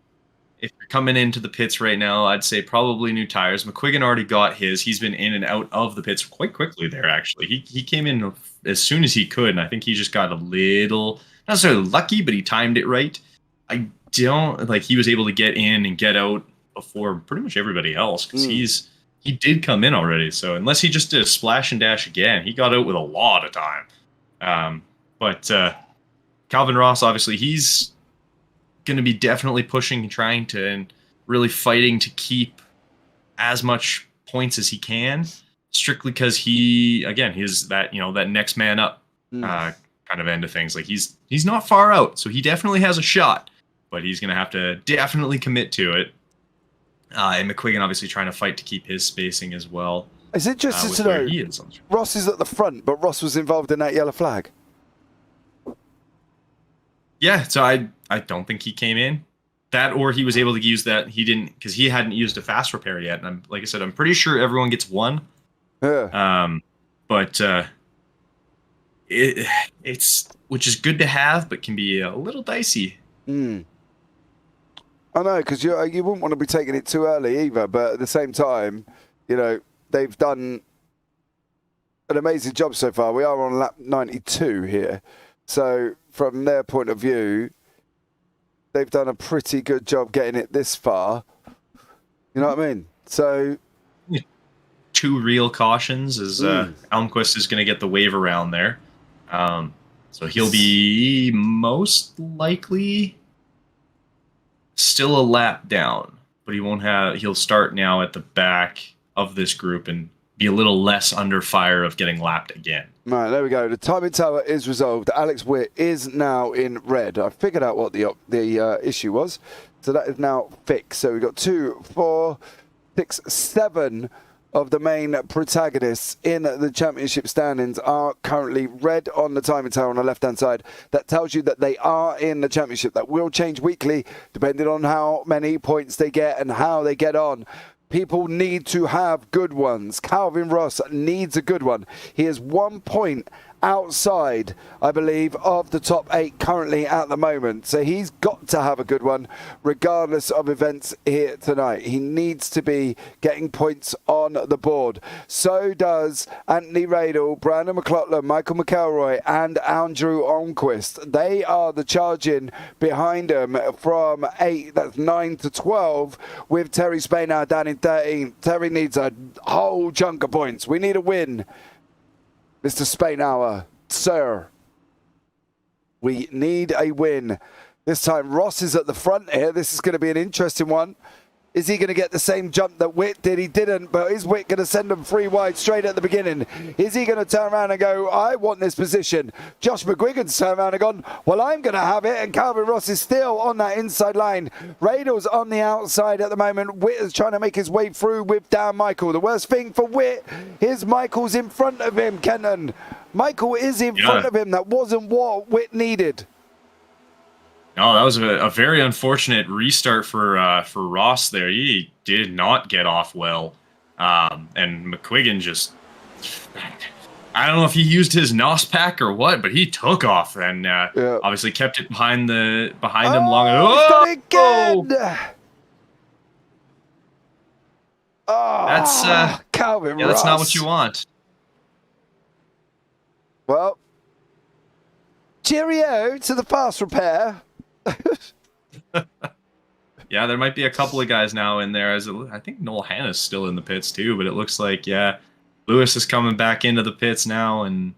If you're coming into the pits right now, I'd say probably new tires. McQuiggan already got his. He's been in and out of the pits quite quickly there, actually. He came in as soon as he could, and I think he just got a little, not necessarily lucky, but he timed it right. I don't, like, he was able to get in and get out before pretty much everybody else, because he did come in already. So unless he just did a splash and dash again, he got out with a lot of time. But Calvin Ross, obviously, he's going to be definitely pushing and trying to and really fighting to keep as much points as he can, strictly because he's that, that next man up kind of end of things. Like, he's not far out, so he definitely has a shot, but he's going to have to definitely commit to it. And McQuiggan obviously trying to fight to keep his spacing as well. Is it just to know Ross is at the front, but Ross was involved in that yellow flag? Yeah, so I don't think he came in. That, or he was able to use that. He didn't, because he hadn't used a fast repair yet. And like I said, I'm pretty sure everyone gets one. Yeah. But it's, which is good to have, but can be a little dicey. I know, because you wouldn't want to be taking it too early either. But at the same time, they've done an amazing job so far. We are on lap 92 here. So from their point of view, they've done a pretty good job getting it this far. You know what I mean? So 2 real cautions as Almquist is going to get the wave around there. So he'll be most likely still a lap down, but he'll start now at the back of this group and be a little less under fire of getting lapped again. Right, there we go. The timing tower is resolved. Alex Witt is now in red. I figured out what the issue was, so that is now fixed. So we've got 2, 4, 6, 7 of the main protagonists in the championship standings are currently red on the timer tower on the left-hand side. That tells you that they are in the championship. That will change weekly depending on how many points they get and how they get on. People need to have good ones. Calvin Ross needs a good one. He is 1 point outside, I believe, of the top 8 currently at the moment. So he's got to have a good one regardless of events here tonight. He needs to be getting points on the board. So does Anthony Radel, Brandon McLaughlin, Michael McElroy and Andrew Onquist. They are the charging behind him from 8, that's 9 to 12, with Terry Spain down in 13. Terry needs a whole chunk of points. We need a win. Mr. Spainhour, sir, we need a win. This time Ross is at the front here. This is going to be an interesting one. Is he going to get the same jump that Witt did? He didn't, but is Witt going to send him 3 wide straight at the beginning? Is he going to turn around and go, I want this position? Josh McGuigan's turned around and gone, well, I'm going to have it, and Calvin Ross is still on that inside line. Radel's on the outside at the moment. Witt is trying to make his way through with Dan Michael. The worst thing for Witt is Michael's in front of him, Kenton. Michael is in front of him. That wasn't what Witt needed. No, that was a very unfortunate restart for Ross there. He did not get off well. And McQuiggan just... I don't know if he used his NOS pack or what, but he took off and obviously kept it behind him long enough. He's done it again! That's Calvin yeah, that's Ross. not what you want. Well, cheerio to the fast repair. Yeah, there might be a couple of guys now in there. I think Noel Hanna's still in the pits too, but it looks like, yeah, Lewis is coming back into the pits now, and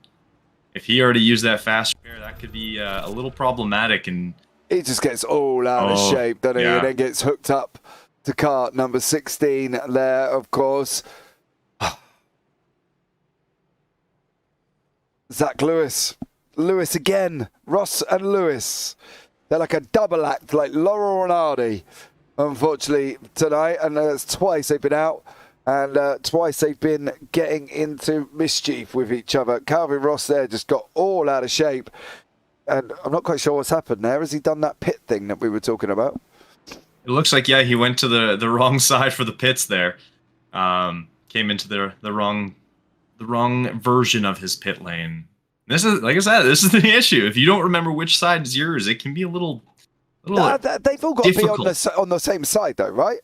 if he already used that fast repair, that could be a little problematic. And he just gets all out of shape, doesn't he? And then gets hooked up to kart number 16 there, of course. Zach Lewis. Lewis again. Ross and Lewis. They're like a double act, like Laurel and Hardy, unfortunately, tonight. And that's twice they've been out. And twice they've been getting into mischief with each other. Calvin Ross there just got all out of shape. And I'm not quite sure what's happened there. Has he done that pit thing that we were talking about? it looks like, yeah, he went to the wrong side for the pits there. Came into the wrong version of his pit lane. This is, like I said, this is the issue. If you don't remember which side is yours, it can be a little they've all got difficult. to be on the same side, though, right?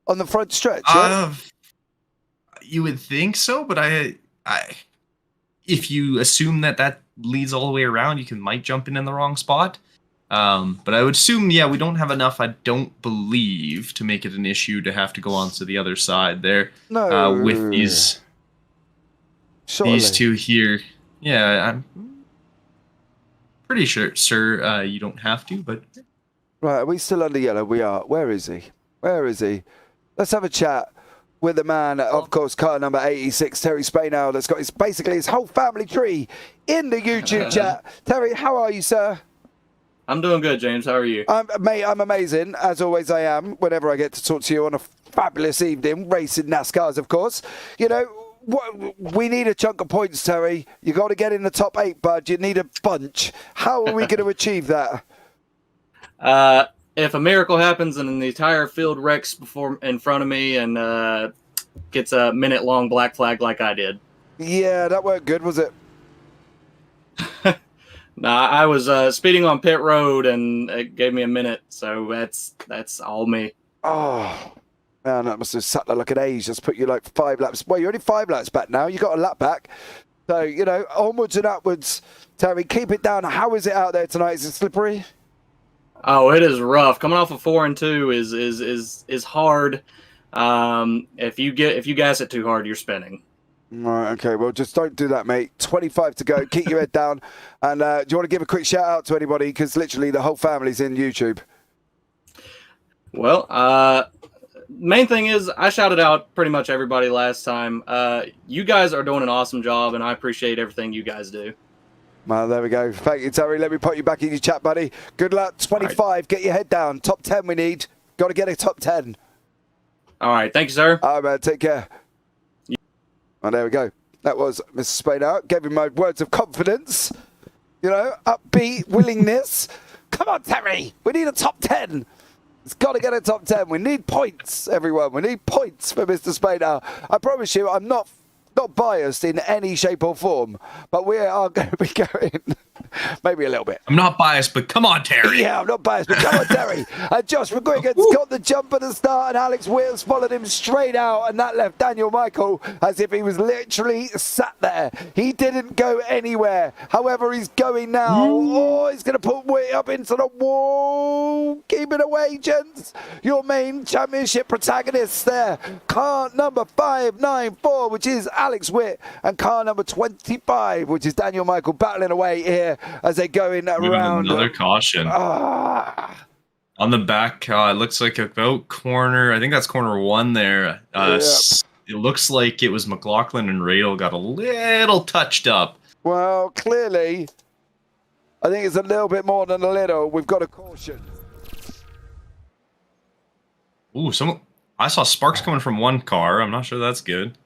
On the front stretch, yeah? You would think so, but I if you assume that leads all the way around, you might jump in the wrong spot. But I would assume, yeah, we don't have enough, I don't believe, to make it an issue to have to go on to the other side there. No. With these two here. Yeah, I'm pretty sure you don't have to, but... Right, are we still under yellow? We are. Where is he? Where is he? Let's have a chat with the man, of course, car number 86, Terry Spainhour, that's got basically his whole family tree in the YouTube chat. Terry, how are you, sir? I'm doing good, James. How are you? Mate, I'm amazing. As always, I am, whenever I get to talk to you on a fabulous evening, racing NASCARs, of course. You know, we need a chunk of points, Terry. You got to get in the top 8, bud. You need a bunch. How are we going to achieve that? If a miracle happens and the entire field wrecks in front of me and gets a minute-long black flag like I did. Yeah, that weren't good, was it? Nah, I was speeding on pit road and it gave me a minute, so that's all me. Oh, man, that must have sat there like an age. Just put you like 5 laps. Well, you're only 5 laps back now. You got a lap back. So, you know, onwards and upwards. Terry, keep it down. How is it out there tonight? Is it slippery? Oh, it is rough. Coming off of 4 and 2 is hard. If you gas it too hard, you're spinning. Right, okay. Well, just don't do that, mate. 25 to go. Keep your head down. And do you want to give a quick shout out to anybody? Because literally the whole family's in YouTube. Well, main thing is I shouted out pretty much everybody last time. You guys are doing an awesome job, and I appreciate everything you guys do. Well, there we go. Thank you, Terry. Let me put you back in your chat, buddy. Good luck. 25. Right. Get your head down. Top 10 we need. Got to get a top 10. All right. Thank you, sir. All right, man. Take care. Oh, there we go. That was Mr. Spain out. Gave him my words of confidence. You know, upbeat, willingness. Come on, Terry. We need a top 10. It's got to get a top 10. We need points, everyone. We need points for Mr. Spader. I promise you, I'm not biased in any shape or form, but we are going to be going maybe a little bit. I'm not biased, but come on, Terry. Yeah, I'm not biased, but come on, Terry. And Josh McGuigan's got the jump at the start, and Alex Wills followed him straight out, and that left Daniel Michael as if he was literally sat there. He didn't go anywhere. However, he's going now. Oh, he's going to put Witt up into the wall. Keep it away, gents. Your main championship protagonists there. Car number 594, which is Alex Witt, and car number 25, which is Daniel Michael, battling away here as they go in around. Another caution. On the back, it looks like about corner. I think that's corner 1 there. It looks like it was McLaughlin and Radel got a little touched up. Well, clearly, I think it's a little bit more than a little. We've got a caution. Ooh, I saw sparks coming from one car. I'm not sure that's good.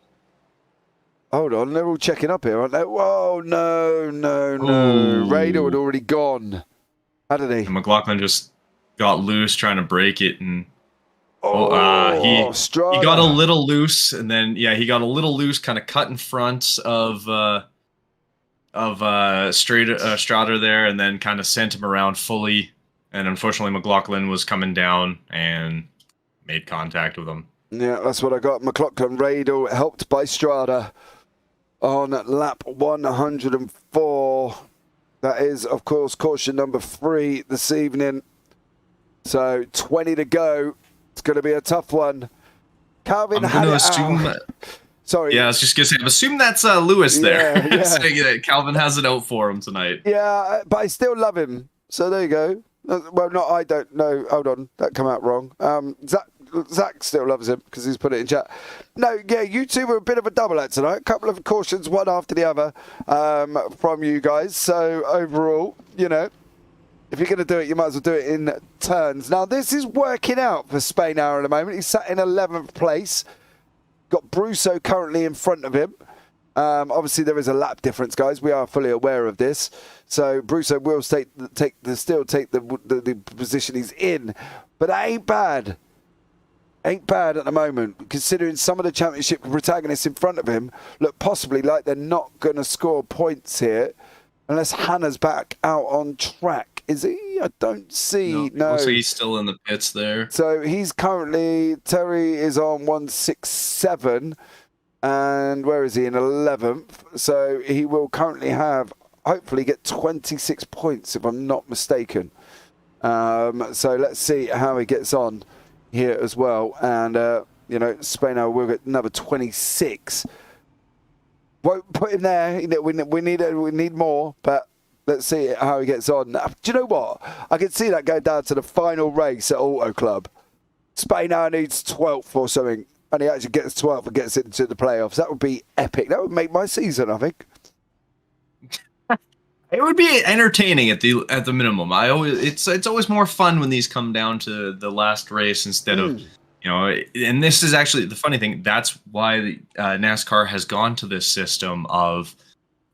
Hold on, they're all checking up here, aren't they? Whoa, no. Radel had already gone. How did he? And McLaughlin just got loose trying to break it, and he got a little loose, and then he got a little loose, kind of cut in front of Strada there, and then kind of sent him around fully. And unfortunately, McLaughlin was coming down and made contact with him. Yeah, that's what I got. McLaughlin Radel helped by Strada on lap 104. That is, of course, caution number 3 this evening. So 20 to go. It's going to be a tough one. Calvin had it out. Sorry. Yeah, I was just going to say, I assume that's Lewis there. Yeah. So, Calvin has it out for him tonight. Yeah, but I still love him. So there you go. Well, no, I don't know. Hold on. That come out wrong. Zach still loves him because he's put it in chat. No, yeah, you two were a bit of a double act tonight. A couple of cautions, one after the other, from you guys. So overall, you know, if you're going to do it, you might as well do it in turns. Now, this is working out for Spainhour at the moment. He's sat in 11th place. Got Brusso currently in front of him. Obviously, there is a lap difference, guys. We are fully aware of this. So Brusso will still take the position he's in. But that ain't bad. Ain't bad at the moment, considering some of the championship protagonists in front of him look possibly like they're not going to score points here unless Hannah's back out on track. Is he? I don't see. No. Looks like he's still in the pits there. So he's currently, Terry is on 167, and where is he? In 11th. So he will currently hopefully get 26 points, if I'm not mistaken. So let's see how he gets on here as well, and you know, Spaino will get another 26. Won't put him there. We need more, but let's see how he gets on. Do you know what? I can see that going down to the final race at Auto Club. Spaino needs 12th or something, and he actually gets 12th and gets into the playoffs. That would be epic. That would make my season, I think. It would be entertaining at the minimum. It's always more fun when these come down to the last race instead of, you know. And this is actually the funny thing. That's why NASCAR has gone to this system of,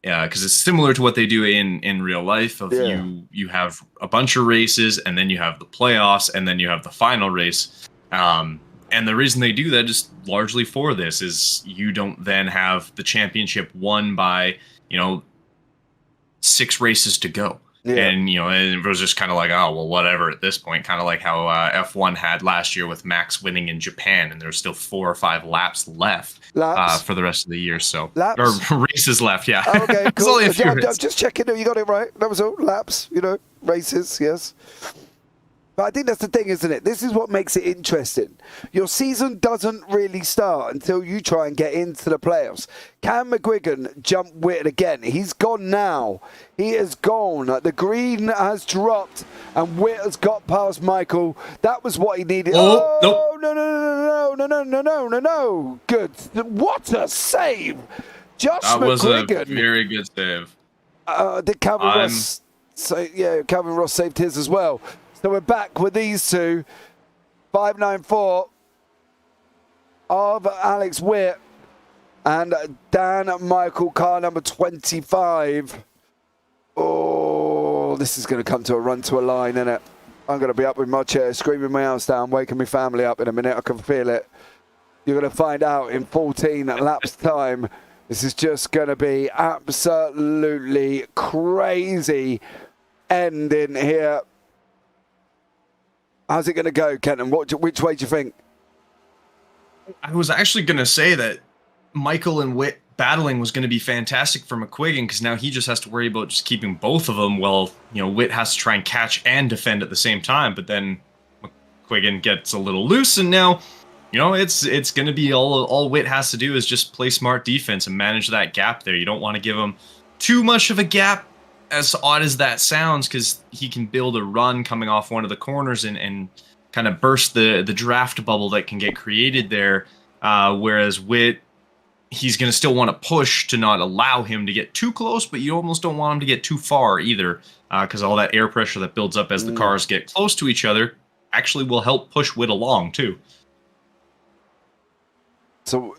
because it's similar to what they do in real life. Of you have a bunch of races, and then you have the playoffs, and then you have the final race. And the reason they do that is largely for this is you don't then have the championship won by, you know, 6 races to go. And, you know, and it was just kind of like, oh, well, whatever at this point, kind of like how F1 had last year with Max winning in Japan, and there's still 4 or 5 laps left for the rest of the year. So, or races left. Yeah. Oh, okay, cool. Only a few I'm just checking that you got it right. That was all. Laps, you know, races, yes. But I think that's the thing, isn't it? This is what makes it interesting. Your season doesn't really start until you try and get into the playoffs. Cam McGuigan jumped Witt again. He's gone now. He is gone. The green has dropped, and Witt has got past Michael. That was what he needed. Oh, No. Good. What a save. Josh that McGuigan. Was a very good save. Did Calvin Ross say, yeah, Calvin Ross saved his as well. So we're back with these two. 594 of Alex Witt And Dan Michael, car number 25. Oh, this is going to come to a run to a line, isn't it? I'm going to be up in my chair, screaming my house down, waking my family up in a minute. I can feel it. You're going to find out in 14 laps time. This is just going to be absolutely crazy ending here. How's it going to go, Kenton? Which way do you think? I was actually going to say that Michael and Witt battling was going to be fantastic for McQuiggan, because now he just has to worry about just keeping both of them. Well, Witt has to try and catch and defend at the same time, but then McQuiggan gets a little loose, and now, it's going to be all Witt has to do is just play smart defense and manage that gap there. You don't want to give him too much of a gap, as odd as that sounds, because he can build a run coming off one of the corners and kind of burst the draft bubble that can get created there, whereas Witt, he's going to still want to push to not allow him to get too close, but you almost don't want him to get too far either, because all that air pressure that builds up as the cars get close to each other actually will help push Witt along too. So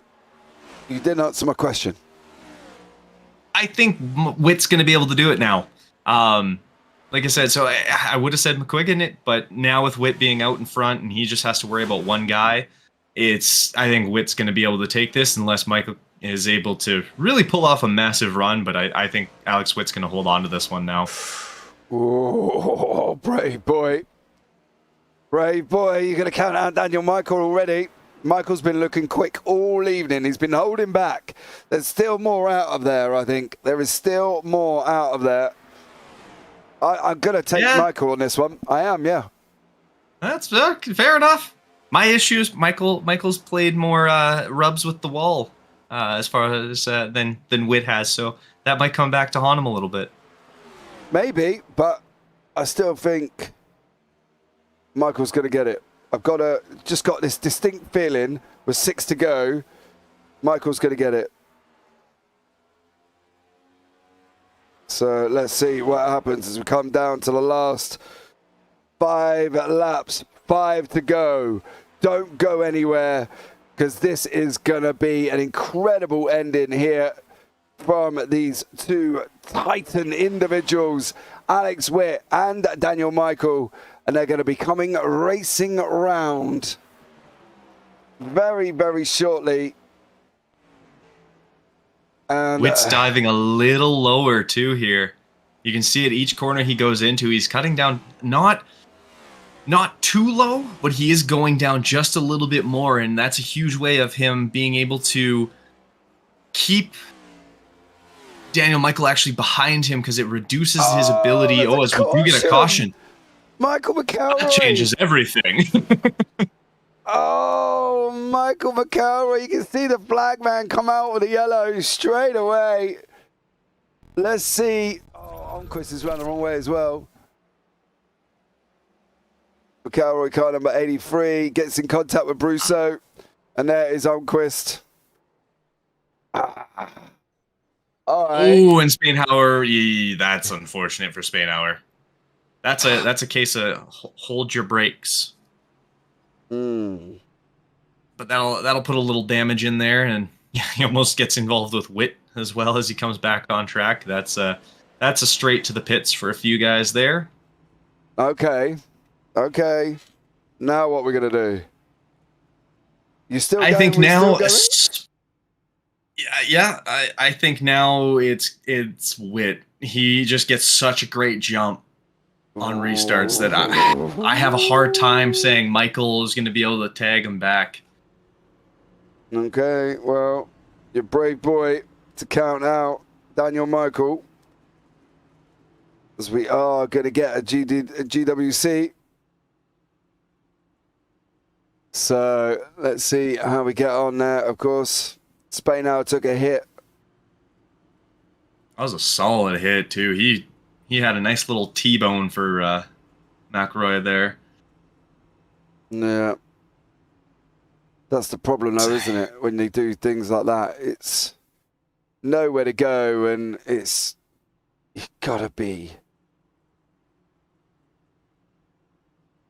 you didn't answer my question. I think Witt's going to be able to do it now. Like I said, so I would have said McQuiggan, but now with Witt being out in front and he just has to worry about one guy, I think Witt's going to be able to take this unless Michael is able to really pull off a massive run, but I think Alex Witt's going to hold on to this one now. Oh, brave boy. Brave boy, you're going to count out Daniel Michael already. Michael's been looking quick all evening. He's been holding back. There's still more out of there, I think. There is still more out of there. I'm going to take Michael on this one. I am, yeah. That's fair enough. My issue is Michael's played more rubs with the wall as far as than Witt has, so that might come back to haunt him a little bit. Maybe, but I still think Michael's going to get it. I've just got this distinct feeling with 6 to go, Michael's going to get it. So let's see what happens as we come down to the last 5 laps, 5 to go. Don't go anywhere, because this is going to be an incredible ending here from these two Titan individuals, Alex Witt and Daniel Michael, and they're going to be coming racing around very, very shortly. And Witt's diving a little lower too here. You can see at each corner he goes into, he's cutting down not too low, but he is going down just a little bit more, and that's a huge way of him being able to keep Daniel Michael actually behind him, because it reduces his ability. As we do get a caution. Michael McElroy. That changes everything. Oh, Michael McElroy. You can see the flag man come out with the yellow straight away. Let's see. Oh, Enquires has run the wrong way as well. McElroy, car number 83, gets in contact with Brousseau. And there is Enquires. All right. Ooh, and Spainhauer, that's unfortunate for Spainhauer. That's a case of hold your brakes. But that'll put a little damage in there, and he almost gets involved with Witt as well as he comes back on track. That's a straight to the pits for a few guys there. Okay. Now what we're gonna do? You still? I think now. I think now it's Witt. He just gets such a great jump on restarts that I have a hard time saying Michael is going to be able to tag him back. Okay, well, your brave boy to count out Daniel Michael, as we are going to get a GWC. So let's see how we get on there. Of course, Spainhauer took a hit. That was a solid hit too. He had a nice little T-bone for McElroy there. Yeah. That's the problem though, isn't it? When they do things like that, it's nowhere to go, and you've got to be.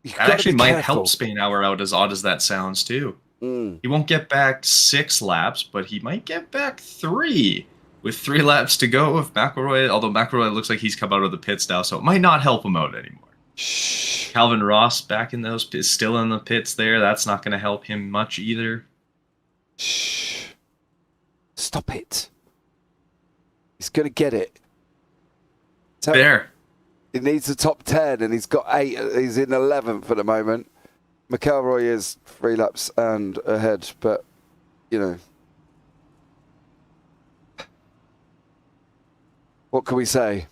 That actually might help Spainhauer out, as odd as that sounds too. He won't get back 6 laps, but he might get back 3 with 3 laps to go. If McElroy, although McElroy looks like he's come out of the pits now, so it might not help him out anymore. Calvin Ross back in those pits, still in the pits there. That's not going to help him much either. Stop it. He's going to get it. There. He needs the top 10, and he's got 8. He's in 11th at the moment. McElroy is 3 laps and ahead, but, you know. What can we say?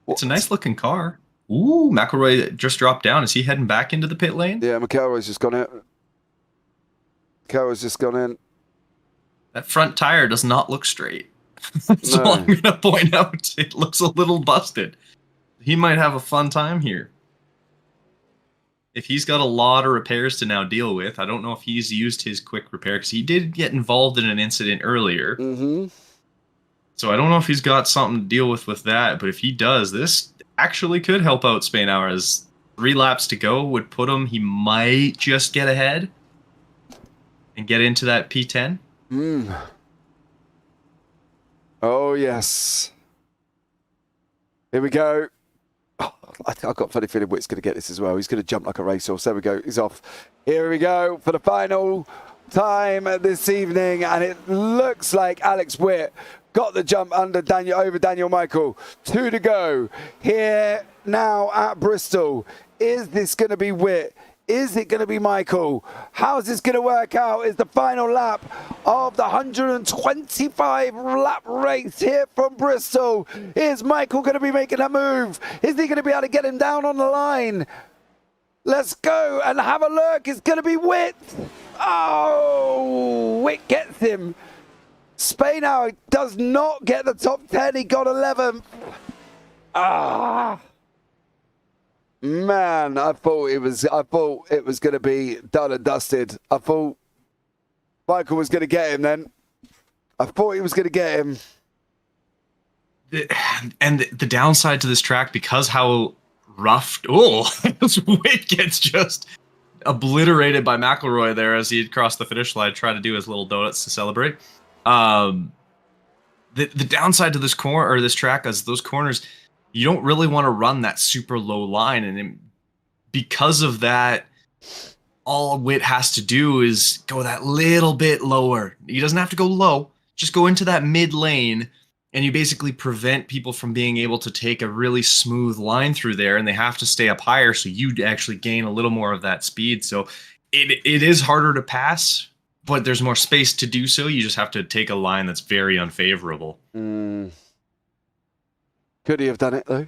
It's a nice looking car. Ooh, McElroy just dropped down. Is he heading back into the pit lane? Yeah, McElroy's just gone in. McElroy's just gone in. That front tire does not look straight. That's all I'm going to point out. It looks a little busted. He might have a fun time here. If he's got a lot of repairs to now deal with, I don't know if he's used his quick repair, because he did get involved in an incident earlier. So I don't know if he's got something to deal with that, but if he does, this actually could help out Spainhour, as 3 laps to go would put him, he might just get ahead and get into that P10. Oh, yes. Here we go. Oh, I've got a funny feeling Witt's going to get this as well. He's going to jump like a racehorse. There we go. He's off. Here we go for the final time this evening, and it looks like Alex Witt got the jump over Daniel Michael. 2 to go here now at Bristol. Is this going to be Witt? Is it going to be Michael? How's this going to work out? Is the final lap of the 125 lap race here from Bristol. Is Michael going to be making a move? Is he going to be able to get him down on the line? Let's go and have a look. It's going to be Witt. Oh, Witt gets him. Spainhour does not get the top 10. He got 11th. Man, I thought it was going to be done and dusted. I thought Michael was going to get him then. I thought he was going to get him. And the downside to this track, because how rough, Witt gets just obliterated by McElroy there as he crossed the finish line, tried to do his little donuts to celebrate. The downside to this track is those corners, you don't really want to run that super low line, and because of that, all Witt has to do is go that little bit lower. He doesn't have to go low, just go into that mid lane, and you basically prevent people from being able to take a really smooth line through there, and they have to stay up higher, so you actually gain a little more of that speed. So it is harder to pass, but there's more space to do so. You just have to take a line that's very unfavorable. Could he have done it, though?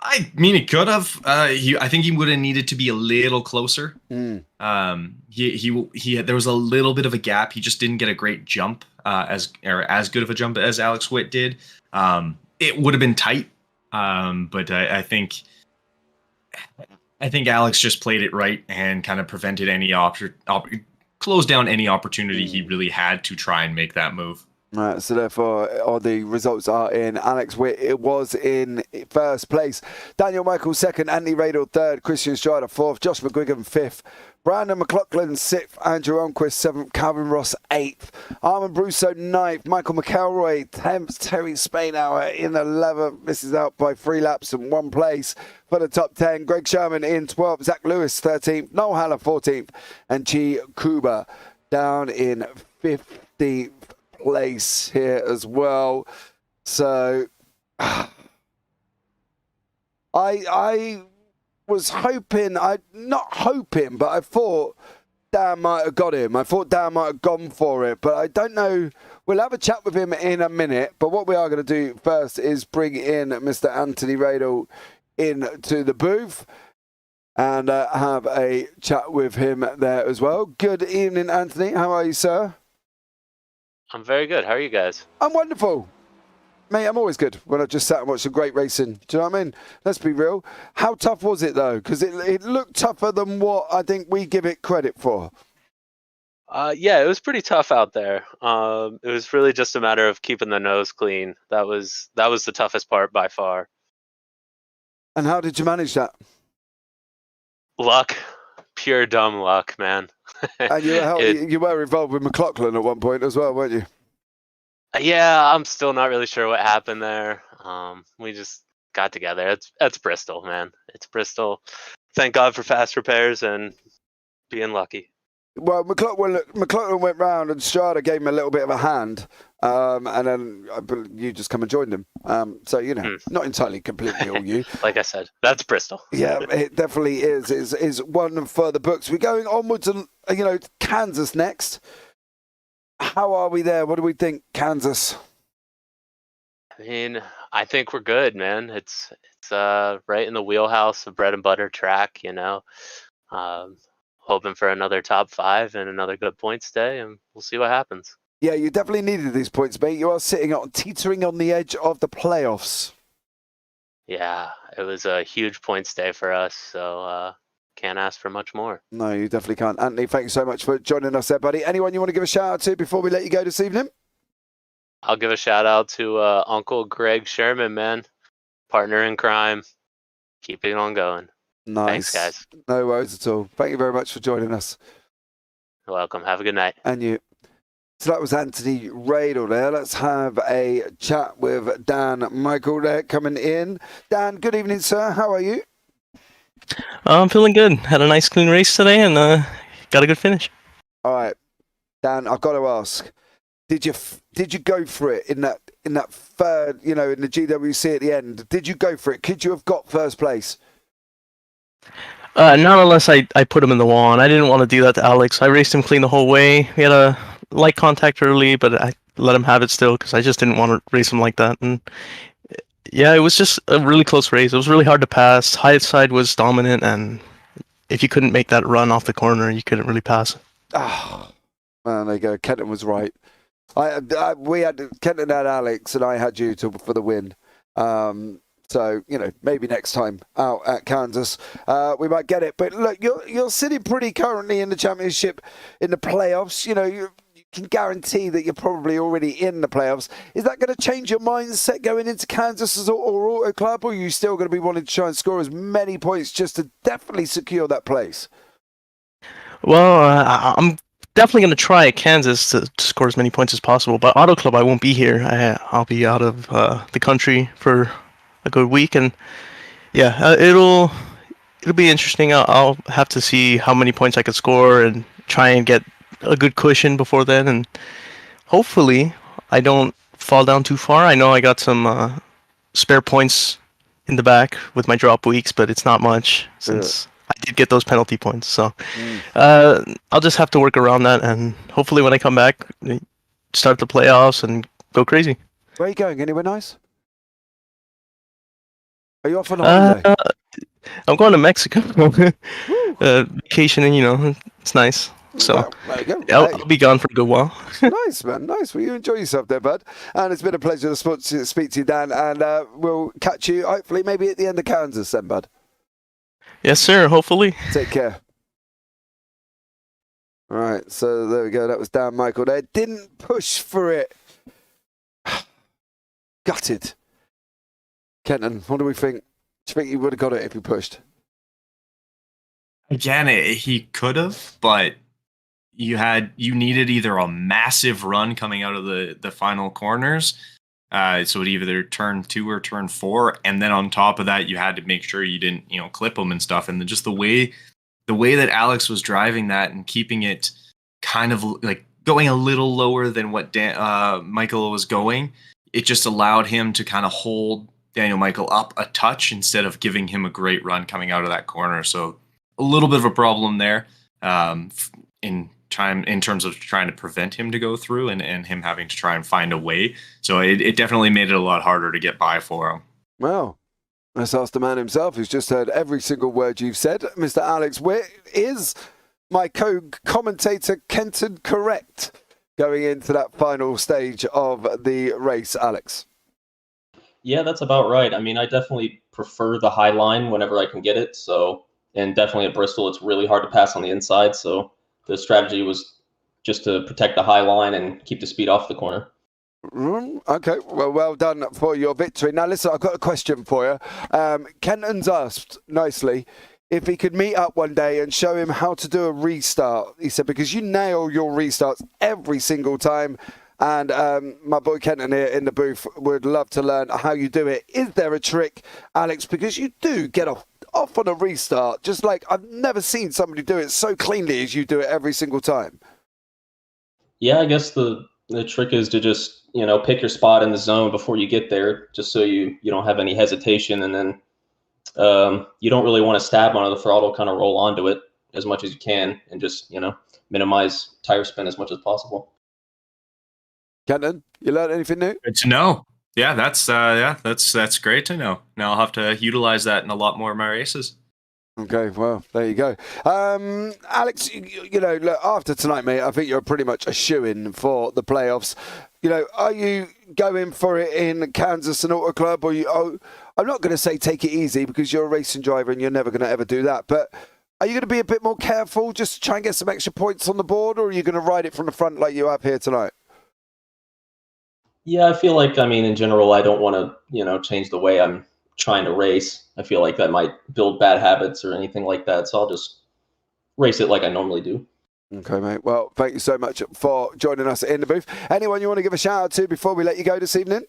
I mean, he could have. I think he would have needed to be a little closer. There was a little bit of a gap. He just didn't get a great jump, as good of a jump as Alex Witt did. It would have been tight, but I think Alex just played it right and kind of prevented any closed down any opportunity he really had to try and make that move. Right, so therefore, all the results are in. Alex Witt, it was in first place. Daniel Michael second, Andy Radel third, Christian Strider fourth, Josh McGuigan fifth, Brandon McLaughlin sixth, Andrew Onquist seventh, Calvin Ross eighth, Armin Brusso ninth, Michael McElroy 10th, Terry Spainhour in 11th, misses out by 3 laps and 1 place for the top 10. Greg Sherman in 12th, Zach Lewis 13th, Noel Haller 14th, and Chi Kuba down in 15th place here as well. So I was hoping, not hoping, but I thought Dan might have got him. I thought Dan might have gone for it, but I don't know. We'll have a chat with him in a minute, but what we are going to do first is bring in Mr. Anthony Radel into the booth and have a chat with him there as well. Good evening, Anthony. How are you, sir? I'm very good. How are you guys? I'm wonderful. Mate, I'm always good when I just sat and watched some great racing. Do you know what I mean? Let's be real. How tough was it, though? Because it looked tougher than what I think we give it credit for. Yeah, it was pretty tough out there. It was really just a matter of keeping the nose clean. That was the toughest part by far. And how did you manage that? Luck. pure dumb luck, man. And you were involved with McLaughlin at one point as well, weren't you? Yeah, I'm still not really sure what happened there. We just got together. It's Bristol, man. It's Bristol. Thank God for fast repairs and being lucky. Well, McLaughlin went round and Strada gave him a little bit of a hand, and then you just come and joined him. So, not entirely completely all you. Like I said, that's Bristol. Yeah, it definitely is one for the books. We're going onwards and, Kansas next. How are we there? What do we think, Kansas? I mean, I think we're good, man. It's right in the wheelhouse of bread and butter track, hoping for another top 5 and another good points day, and we'll see what happens. Yeah, you definitely needed these points, mate. You are teetering on the edge of the playoffs. Yeah, it was a huge points day for us, so can't ask for much more. No, you definitely can't. Anthony, thank you so much for joining us there, buddy. Anyone you want to give a shout out to before we let you go this evening? I'll give a shout out to Uncle Greg Sherman, man. Partner in crime. Keep it on going. Nice. Thanks, guys. No worries at all. Thank you very much for joining us. You're welcome. Have a good night. And you. So that was Anthony Radel there. Let's have a chat with Dan Michael there coming in. Dan, good evening, sir. How are you? I'm feeling good. Had a nice clean race today and got a good finish. All right. Dan, I've got to ask. Did you go for it in that third, in the GWC at the end? Did you go for it? Could you have got first place? Not unless I put him in the wall, and I didn't want to do that to Alex. I raced him clean the whole way. We had a light contact early, but I let him have it still because I just didn't want to race him like that. And yeah, it was just a really close race. It was really hard to pass. High side was dominant, and if you couldn't make that run off the corner, you couldn't really pass. Oh, man, there you go. Kenton was right. Kenton had Alex, and I had you for the win. So, maybe next time out at Kansas, we might get it. But look, you're sitting pretty currently in the championship, in the playoffs. You can guarantee that you're probably already in the playoffs. Is that going to change your mindset going into Kansas or Auto Club, or are you still going to be wanting to try and score as many points just to definitely secure that place? Well, I'm definitely going to try at Kansas to score as many points as possible. But Auto Club, I won't be here. I'll be out of the country for a good week, and yeah, it'll be interesting. I'll have to see how many points I could score and try and get a good cushion before then, and hopefully I don't fall down too far. I know I got some spare points in the back with my drop weeks, but it's not much since I did get those penalty points. So I'll just have to work around that, and hopefully when I come back, start the playoffs and go crazy. Where are you going? Anywhere nice? Are you off on a holiday? I'm going to Mexico. Vacationing, it's nice. So well, there you go. I'll be gone for a good while. Nice, man. Nice. Well, you enjoy yourself there, bud. And it's been a pleasure to speak to you, Dan. And we'll catch you, hopefully, maybe at the end of Kansas then, bud. Yes, sir. Hopefully. Take care. All right. So there we go. That was Dan Michael there. Didn't push for it. Gutted. Kenton, what do we think? Do you think he would have got it if he pushed? Again, he could have, but you needed either a massive run coming out of the final corners, so it either turn 2 or turn 4, and then on top of that, you had to make sure you didn't clip them and stuff. And just the way that Alex was driving that and keeping it kind of like going a little lower than what Michael was going, it just allowed him to kind of hold Daniel Michael up a touch instead of giving him a great run coming out of that corner. So a little bit of a problem there in terms of trying to prevent him to go through and him having to try and find a way. So it definitely made it a lot harder to get by for him. Well, let's ask the man himself who's just heard every single word you've said. Mr. Alex Witt, is my co-commentator Kenton correct going into that final stage of the race, Alex? Yeah, that's about right. I mean, I definitely prefer the high line whenever I can get it. So, and definitely at Bristol, it's really hard to pass on the inside. So the strategy was just to protect the high line and keep the speed off the corner. Okay, well done for your victory. Now, listen, I've got a question for you. Kenton's asked nicely, if he could meet up one day and show him how to do a restart. He said, because you nail your restarts every single time. And my boy Kenton here in the booth would love to learn how you do it. Is there a trick, Alex? Because you do get off on a restart, just like I've never seen somebody do it so cleanly as you do it every single time. Yeah, I guess the trick is to just, pick your spot in the zone before you get there, just so you don't have any hesitation. And then you don't really want to stab onto the throttle, kind of roll onto it as much as you can and just, minimize tire spin as much as possible. Kenton, you learned anything new? Good to know. Yeah, that's great to know. Now I'll have to utilize that in a lot more of my races. Okay, well, there you go. Alex, look, after tonight, mate, I think you're pretty much a shoo-in for the playoffs. Are you going for it in Kansas and Auto Club, or I'm not going to say take it easy because you're a racing driver and you're never going to ever do that, but are you going to be a bit more careful just to try and get some extra points on the board, or are you going to ride it from the front like you have here tonight? Yeah, I feel like, in general, I don't want to, change the way I'm trying to race. I feel like that might build bad habits or anything like that. So I'll just race it like I normally do. Okay, mate. Well, thank you so much for joining us in the booth. Anyone you want to give a shout out to before we let you go this evening?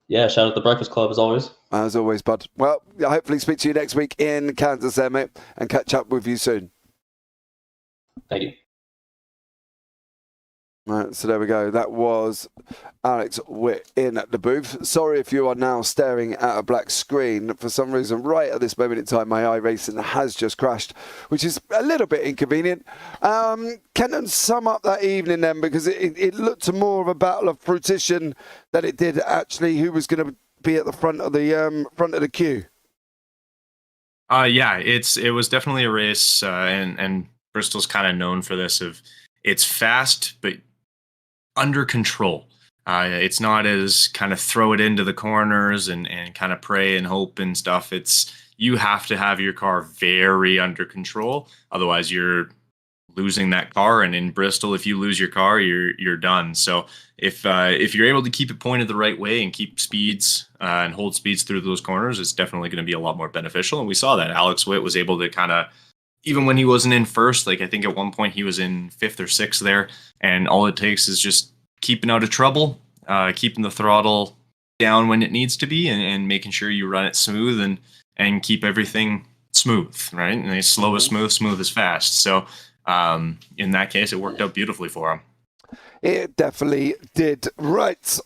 Yeah, shout out to the Breakfast Club as always. As always, bud. Well, I'll hopefully speak to you next week in Kansas there, mate, and catch up with you soon. Thank you. Right, so there we go. That was Alex Witt in the booth. Sorry if you are now staring at a black screen. For some reason, right at this moment in time, my iRacing has just crashed, which is a little bit inconvenient. Kenton, sum up that evening then, because it looked more of a battle of fruition than it did actually who was going to be at the front of the queue. Yeah, it was definitely a race, and Bristol's kind of known for this. It's fast, but under control. It's not as kind of throw it into the corners and kind of pray and hope and stuff. You have to have your car very under control. Otherwise, you're losing that car. And in Bristol, if you lose your car, you're done. So if you're able to keep it pointed the right way and keep speeds and hold speeds through those corners, it's definitely going to be a lot more beneficial. And we saw that Alex Witt was able to kind of, even when he wasn't in first, like I think at one point he was in 5th or 6th there, and all it takes is just keeping out of trouble, keeping the throttle down when it needs to be, and making sure you run it smooth and keep everything smooth, right? And slow is smooth, smooth is fast. So in that case, it worked out beautifully for him. It definitely did. Right.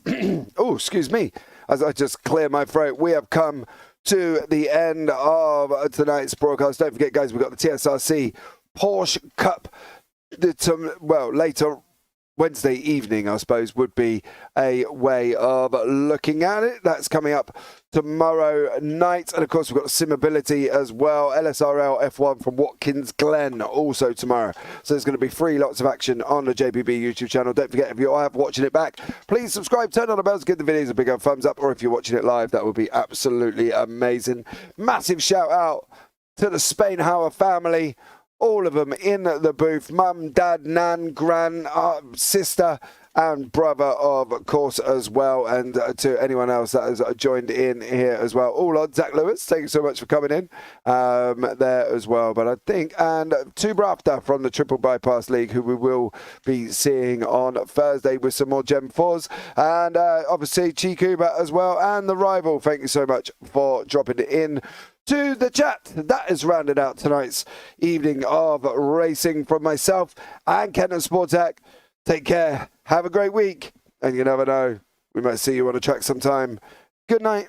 Oh, excuse me. As I just clear my throat, we have come to the end of tonight's broadcast. Don't forget, guys, we've got the TSRC Porsche Cup. Later Wednesday evening, I suppose, would be a way of looking at it. That's coming up tomorrow night. And, of course, we've got Simability as well. LSRL F1 from Watkins Glen also tomorrow. So there's going to be 3 lots of action on the JPB YouTube channel. Don't forget, if you are watching it back, please subscribe, turn on the bells, give the videos a big old thumbs up. Or if you're watching it live, that would be absolutely amazing. Massive shout out to the Spainhauer family. All of them in the booth. Mum, dad, nan, gran, sister and brother, of course, as well. And to anyone else that has joined in here as well. All on Zach Lewis, thank you so much for coming in there as well. But I think, and to Brafta from the Triple Bypass League, who we will be seeing on Thursday with some more Gem 4s. And obviously Chikuba as well. And the Rival, thank you so much for dropping it in to the chat. That has rounded out tonight's evening of racing from myself and Kenton Sportak. Take care. Have a great week. And you never know, we might see you on a track sometime. Good night.